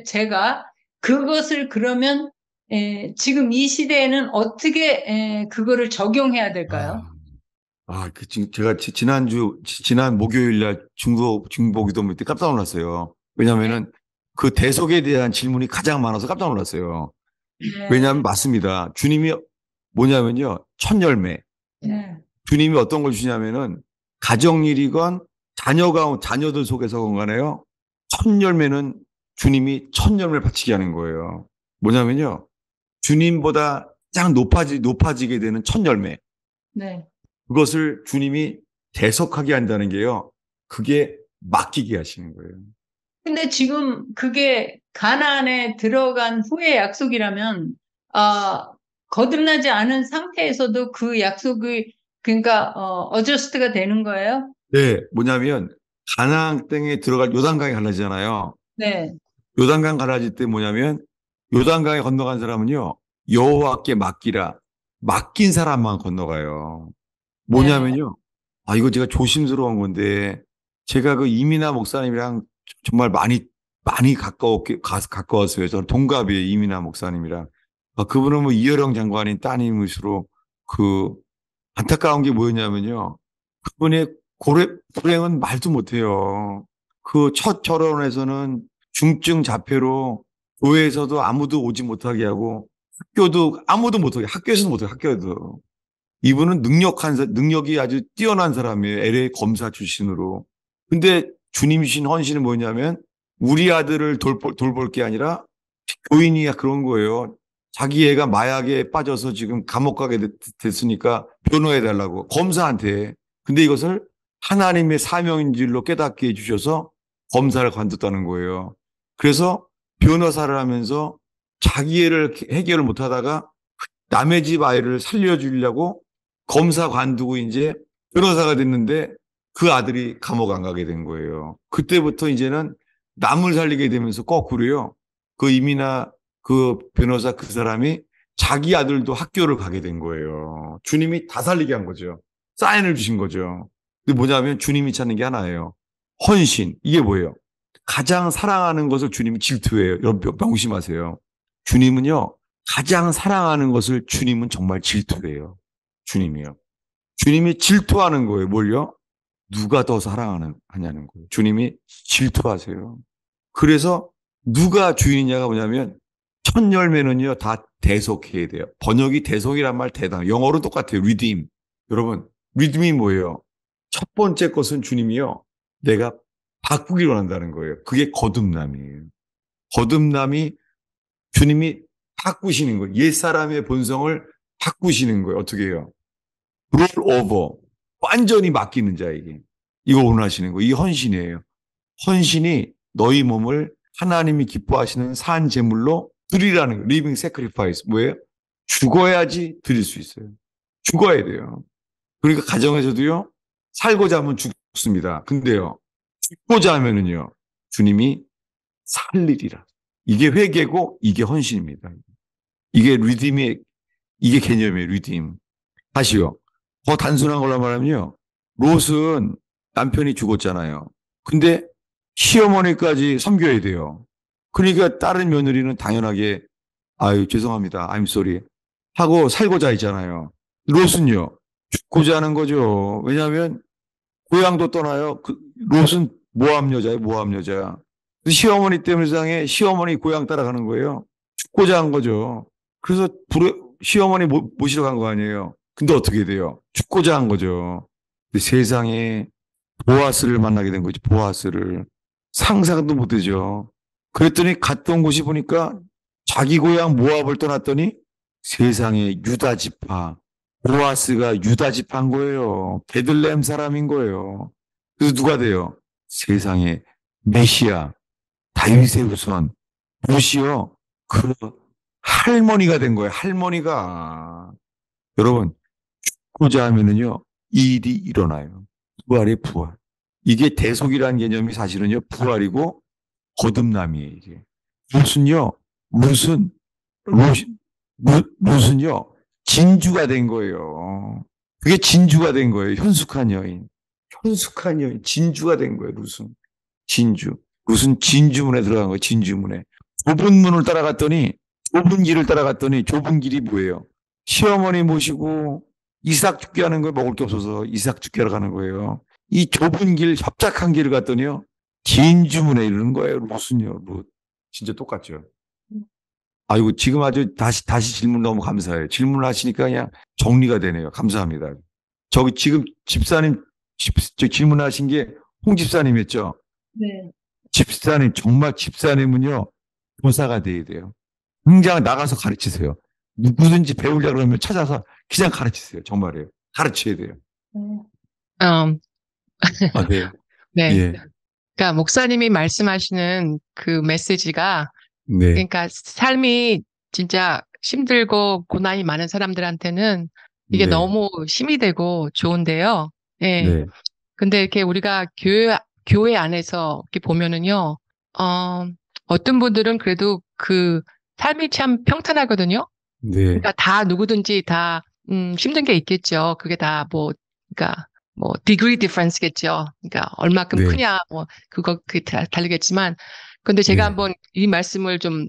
제가 그것을 그러면 지금 이 시대에는 어떻게 그거를 적용해야 될까요? 아, 제가 지난 목요일 날 중보기도 때 깜짝 놀랐어요. 네, 왜냐면은 그 대속에 대한 질문이 가장 많아서 깜짝 놀랐어요. 왜냐하면 네, 맞습니다. 주님이 뭐냐면요. 첫 열매. 네, 주님이 어떤 걸 주냐면은 가정일이건 자녀들 속에서 건가요? 첫 열매는 주님이 첫 열매를 바치게 하는 거예요. 뭐냐면요. 주님보다 가장 높아지게 되는 첫 열매. 네. 그것을 주님이 대속하게 한다는 게요. 그게 맡기게 하시는 거예요. 근데 지금 그게 가나안에 들어간 후의 약속이라면 아, 거듭나지 않은 상태에서도 그 약속이 그러니까 어저스트가 되는 거예요? 네, 뭐냐면 가나안 땅에 들어갈 요단강이 갈라지잖아요. 네. 요단강 갈라질 때 뭐냐면 요단강에 건너간 사람은요. 여호와께 맡기라. 맡긴 사람만 건너가요. 네. 뭐냐면요. 이거 제가 조심스러운 건데 제가 그 이민아 목사님이랑 정말 많이 가까웠어요. 저는 동갑이에요. 이민아 목사님이랑. 그분은 뭐 이여령 장관인 따님이시로 그 안타까운 게 뭐였냐면요. 그분의 불행은 말도 못해요. 그 첫 결혼에서는 중증 자폐로 교회에서도 아무도 오지 못하게 하고 학교도 아무도 못하게 학교에서도 못하게 학교에도 이분은 능력이 아주 뛰어난 사람이에요. LA 검사 출신으로. 근데 주님 주신 헌신은 뭐냐면 우리 아들을 돌볼 게 아니라 교인이 그런 거예요. 자기 애가 마약에 빠져서 지금 감옥 가게 됐으니까 변호해 달라고 검사한테. 근데 이것을 하나님의 사명인 줄로 깨닫게 해주셔서 검사를 관뒀다는 거예요. 그래서 변호사를 하면서 자기 애를 해결을 못 하다가 남의 집 아이를 살려주려고 검사 관두고 이제 변호사가 됐는데 그 아들이 감옥 안 가게 된 거예요. 그때부터 이제는 남을 살리게 되면서 거꾸로요. 그 이민아 그 변호사 그 사람이 자기 아들도 학교를 가게 된 거예요. 주님이 다 살리게 한 거죠. 사인을 주신 거죠. 근데 뭐냐면 주님이 찾는 게 하나예요. 헌신. 이게 뭐예요? 가장 사랑하는 것을 주님이 질투해요. 여러분 명심하세요. 주님은요. 가장 사랑하는 것을 주님은 정말 질투해요. 주님이요. 주님이 질투하는 거예요. 뭘요? 누가 더 하냐는 거예요. 주님이 질투하세요. 그래서 누가 주인이냐가 뭐냐면 첫 열매는요 다 대속해야 돼요. 번역이 대속이란 말 대단. 영어로 똑같아요. redeem. 여러분 redeem이 뭐예요? 첫 번째 것은 주님이요. 내가 바꾸기로 한다는 거예요. 그게 거듭남이에요. 거듭남이 주님이 바꾸시는 거예요. 옛사람의 본성을 바꾸시는 거예요. 어떻게 해요? 롤 오버. 완전히 맡기는 자에게. 이거 원하시는 거예요. 이 헌신이에요. 헌신이 너희 몸을 하나님이 기뻐하시는 산 제물로 드리라는 거예요. 리빙 세크리파이스. 뭐예요? 죽어야지 드릴 수 있어요. 죽어야 돼요. 그러니까 가정에서도요. 살고자 하면 죽습니다. 근데요. 죽고자 하면은요. 주님이 살리리라. 이게 회개고 이게 헌신입니다. 이게 리딤의 이게 개념이에요. 리딤. 다시요. 더 단순한 걸로 말하면요. 롯은 남편이 죽었잖아요. 근데 시어머니까지 섬겨야 돼요. 그러니까 다른 며느리는 당연하게 아유 죄송합니다. I'm sorry 하고 살고자 했잖아요. 롯은요. 죽고자 하는 거죠. 왜냐하면 고향도 떠나요. 롯은 모함 여자예요. 모함 여자. 시어머니 때문에 세상에 시어머니 고향 따라가는 거예요. 죽고자 한 거죠. 그래서 시어머니 모시러 간 거 아니에요. 근데 어떻게 돼요? 죽고자 한 거죠. 근데 세상에 보아스를 만나게 된 거지. 보아스를. 상상도 못 되죠. 그랬더니 갔던 곳이 보니까 자기 고향 모압을 떠났더니 세상에 유다 지파. 보아스가 유다 지파인 거예요. 베들레헴 사람인 거예요. 그래서 누가 돼요? 세상에 메시아, 다윗의 후손, 보시오. 그 할머니가 된 거예요. 할머니가. 여러분, 죽고자 하면은요, 이 일이 일어나요. 부활의 부활. 이게 대속이라는 개념이 사실은요, 부활이고 거듭남이에요, 이게. 무슨, 무슨요, 진주가 된 거예요. 그게 진주가 된 거예요. 현숙한 여인. 현숙한 여인. 진주가 된 거예요, 룻은. 진주. 룻은 진주문에 들어간 거예요, 진주문에. 좁은 문을 따라갔더니, 좁은 길을 따라갔더니, 좁은 길이 뭐예요? 시어머니 모시고 이삭 죽게 하는 거예요. 먹을 게 없어서 이삭 죽게 하러 가는 거예요. 이 좁은 길, 협착한 길을 갔더니요. 진주문에 이르는 거예요. 룻은요, 룻. 진짜 똑같죠. 아이고, 지금 아주 다시 질문 너무 감사해요. 질문을 하시니까 그냥 정리가 되네요. 감사합니다. 저기 지금 집사님, 질문하신 게 홍 집사님이었죠? 네. 집사님, 정말 집사님은요, 교사가 돼야 돼요. 당장 나가서 가르치세요. 누구든지 배우려 그러면 찾아서 그냥 가르치세요. 정말이에요. 가르쳐야 돼요. 음, 아, 네. 네. 예. 그러니까 목사님이 말씀하시는 그 메시지가 네. 그러니까 삶이 진짜 힘들고 고난이 많은 사람들한테는 이게 네. 너무 힘이 되고 좋은데요. 예. 네. 근데 이렇게 우리가 교회 안에서 이렇게 보면은요, 어떤 분들은 그래도 그 삶이 참 평탄하거든요. 네. 그러니까 다 누구든지 다, 힘든 게 있겠죠. 그게 다 그러니까 degree difference겠죠. 그러니까 얼마큼 네. 크냐, 그게 다르겠지만. 근데 제가 네. 한번 이 말씀을 좀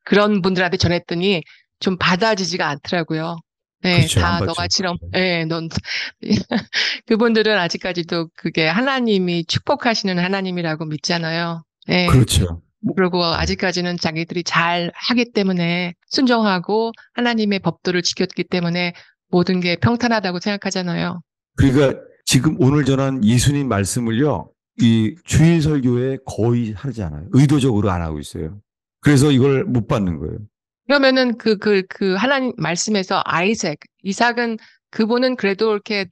그런 분들한테 전했더니 좀 받아지지가 않더라고요. 네, 그렇죠. 안 다 받죠. 너가처럼, 예, 그분들은 아직까지도 그게 하나님이 축복하시는 하나님이라고 믿잖아요. 예. 그렇죠. 그리고 아직까지는 자기들이 잘 하기 때문에 순종하고 하나님의 법도를 지켰기 때문에 모든 게 평탄하다고 생각하잖아요. 그러니까 지금 오늘 전한 예수님 말씀을요, 이 주일 설교에 거의 하지 않아요. 의도적으로 안 하고 있어요. 그래서 이걸 못 받는 거예요. 그러면은 그 하나님 말씀에서 이삭은 그분은 그래도 이렇게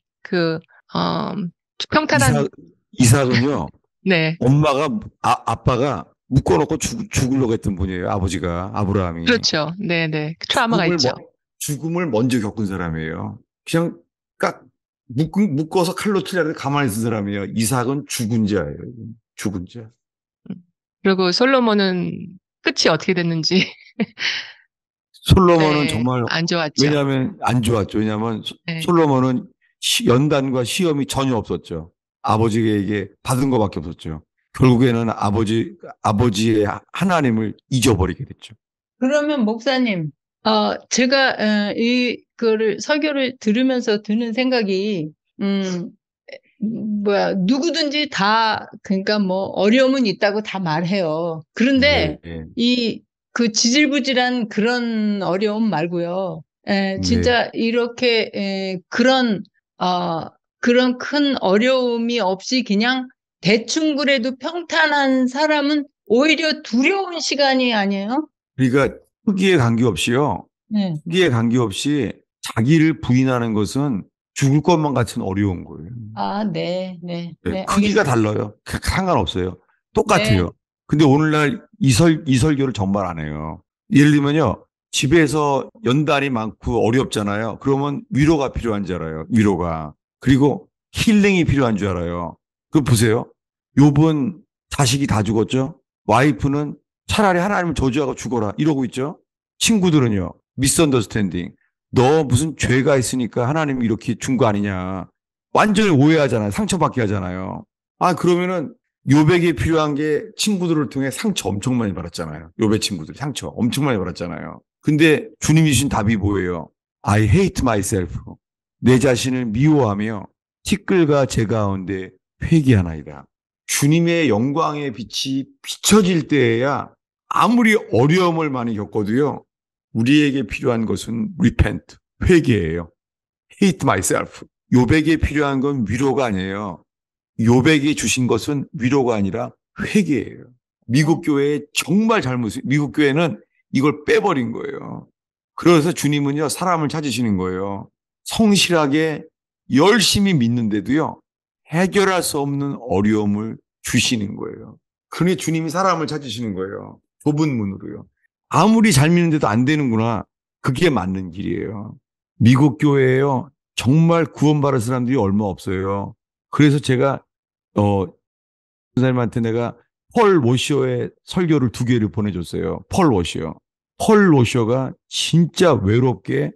평탄한, 이삭은요, 네. 아빠가 묶어놓고 죽으려고 했던 분이에요. 아브라함이. 그렇죠. 네네. 트라우마가 있죠. 죽음을 먼저 겪은 사람이에요. 그냥 깍 묶어서 칼로 튀려고 가만히 있은 사람이에요. 이삭은 죽은 자예요. 죽은 자. 그리고 솔로몬은 끝이 어떻게 됐는지. 솔로몬은 네, 정말 안 좋았죠. 왜냐하면 안 좋았죠. 왜냐하면 네. 솔로몬은 연단과 시험이 전혀 없었죠. 아버지에게 받은 것밖에 없었죠. 결국에는 아버지의 하나님을 잊어버리게 됐죠. 그러면 목사님, 제가 이거를 설교를 들으면서 드는 생각이 누구든지 다 그러니까 어려움은 있다고 다 말해요. 그런데 네. 그 지질부질한 그런 어려움 말고요. 진짜 이렇게 그런 큰 어려움이 없이 그냥 대충 그래도 평탄한 사람은 오히려 두려운 시간이 아니에요? 그러니까 크기에 관계없이요. 네. 크기에 관계없이 자기를 부인하는 것은 죽을 것만 같은 어려운 거예요. 아, 네, 네, 네, 네, 크기가 알겠습니다. 달라요. 상관없어요. 네. 똑같아요. 근데 오늘날 이 설교를 정말 안 해요. 예를 들면요. 집에서 연단이 많고 어렵잖아요. 그러면 위로가 필요한 줄 알아요. 위로가. 그리고 힐링이 필요한 줄 알아요. 그 보세요. 욥은 자식이 다 죽었죠. 와이프는 차라리 하나님을 저주하고 죽어라 이러고 있죠. 친구들은요. 미스언더스탠딩. 너 무슨 죄가 있으니까 하나님이 이렇게 준 거 아니냐. 완전히 오해하잖아요. 상처받게 하잖아요. 아, 그러면은 요백이 필요한 게 친구들을 통해 상처 엄청 많이 받았잖아요. 요백 친구들 상처 엄청 많이 받았잖아요. 근데 주님이 주신 답이 뭐예요? I hate myself. 내 자신을 미워하며 티끌과 재 가운데 회개하나이다. 주님의 영광의 빛이 비춰질 때에야 아무리 어려움을 많이 겪어도요. 우리에게 필요한 것은 repent, 회개예요. hate myself. 요백에 필요한 건 위로가 아니에요. 요백이 주신 것은 위로가 아니라 회개예요. 미국 교회의 정말 잘못이, 미국 교회는 이걸 빼버린 거예요. 그래서 주님은요, 사람을 찾으시는 거예요. 성실하게 열심히 믿는데도요, 해결할 수 없는 어려움을 주시는 거예요. 그러니 주님이 사람을 찾으시는 거예요. 좁은 문으로요. 아무리 잘 믿는데도 안 되는구나. 그게 맞는 길이에요. 미국 교회에요. 정말 구원받을 사람들이 얼마 없어요. 그래서 제가 선생님한테 내가 폴 워셔의 설교를 2개를 보내줬어요. 폴 워셔. 폴 워셔가 진짜 외롭게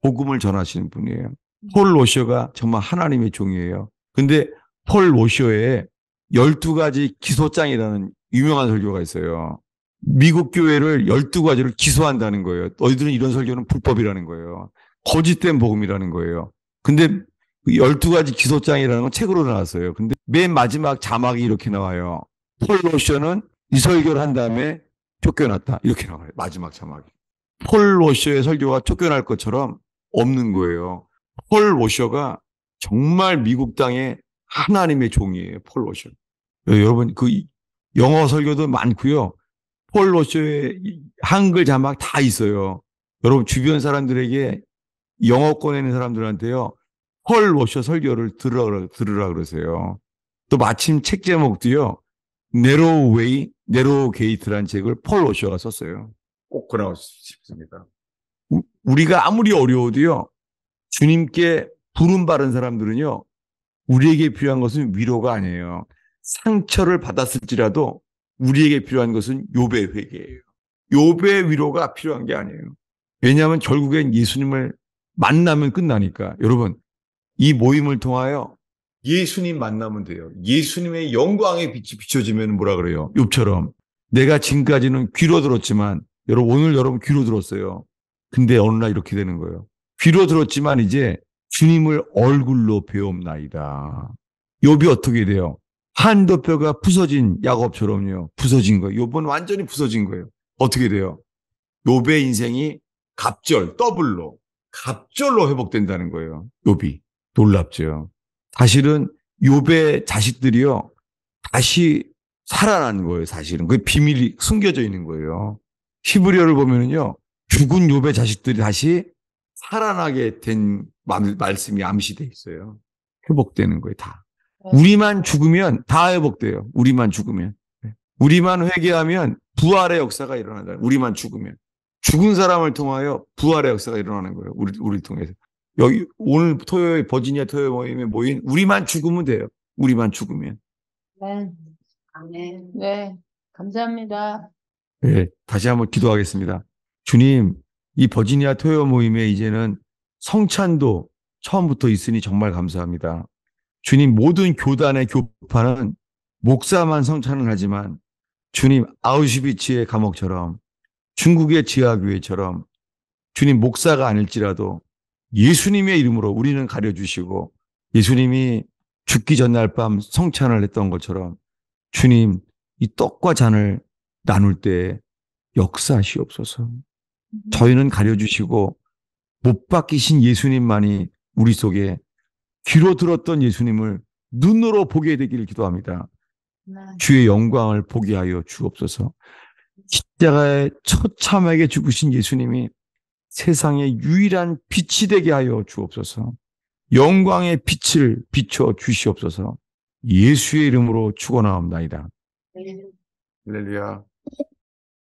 복음을 전하시는 분이에요. 폴 워셔가 정말 하나님의 종이에요. 근데 폴 워셔의 12가지 기소장이라는 유명한 설교가 있어요. 미국 교회를 12가지를 기소한다는 거예요. 너희들은 이런 설교는 불법이라는 거예요. 거짓된 복음이라는 거예요. 근데 12가지 기소장이라는 건 책으로 나왔어요. 근데 맨 마지막 자막이 이렇게 나와요. 폴 워셔는 이 설교를 한 다음에 쫓겨났다. 이렇게 나와요. 마지막 자막이. 폴 워셔의 설교가 쫓겨날 것처럼 없는 거예요. 폴 워셔가 정말 미국 땅의 하나님의 종이에요. 폴 워셔. 여러분 그 영어 설교도 많고요. 폴 워셔의 한글 자막 다 있어요. 여러분 주변 사람들에게 영어권에 있는 사람들한테요. 폴 워셔 설교를 들으라 그러세요. 또 마침 책 제목도요. Narrow Way, Narrow Gate라는 책을 폴 워셔가 썼어요. 꼭 권하고 싶습니다. 우리가 아무리 어려워도요. 주님께 부름 받은 사람들은요. 우리에게 필요한 것은 위로가 아니에요. 상처를 받았을지라도 우리에게 필요한 것은 욥의 회개예요. 욥의 위로가 필요한 게 아니에요. 왜냐하면 결국엔 예수님을 만나면 끝나니까. 여러분 이 모임을 통하여 예수님 만나면 돼요. 예수님의 영광의 빛이 비춰지면 뭐라 그래요? 욥처럼 내가 지금까지는 귀로 들었지만 여러분 오늘 여러분 귀로 들었어요. 근데 어느 날 이렇게 되는 거예요. 귀로 들었지만 이제 주님을 얼굴로 배움나이다. 욥이 어떻게 돼요? 한도뼈가 부서진 야곱처럼요. 부서진 거예요. 욥은 완전히 부서진 거예요. 어떻게 돼요? 욥의 인생이 더블로 갑절로 회복된다는 거예요. 욥이. 놀랍죠. 사실은 욥의 자식들이요. 다시 살아난 거예요. 사실은. 그 비밀이 숨겨져 있는 거예요. 히브리어를 보면은요. 죽은 욥의 자식들이 다시 살아나게 된 말씀이 암시돼 있어요. 회복되는 거예요. 다. 우리만 죽으면 다 회복돼요. 우리만 죽으면. 우리만 회개하면 부활의 역사가 일어난다. 우리만 죽으면. 죽은 사람을 통하여 부활의 역사가 일어나는 거예요. 우리를 통해서. 여기 오늘 토요일 버지니아 토요일 모임에 모인 우리만 죽으면 돼요. 우리만 죽으면. 네. 아멘. 네. 감사합니다. 네, 다시 한번 기도하겠습니다. 주님, 이 버지니아 토요일 모임에 이제는 성찬도 처음부터 있으니 정말 감사합니다. 주님, 모든 교단의 교파는 목사만 성찬을 하지만 주님, 아우슈비츠의 감옥처럼 중국의 지하교회처럼 주님 목사가 아닐지라도 예수님의 이름으로 우리는 가려주시고 예수님이 죽기 전날 밤 성찬을 했던 것처럼 주님 이 떡과 잔을 나눌 때 역사하시옵소서. 저희는 가려주시고 못 박히신 예수님만이 우리 속에 귀로 들었던 예수님을 눈으로 보게 되기를 기도합니다. 주의 영광을 보게 하여 주옵소서. 십자가에 처참하게 죽으신 예수님이 세상의 유일한 빛이 되게 하여 주옵소서. 영광의 빛을 비춰 주시옵소서. 예수의 이름으로 축원하옵나이다. 할렐루야.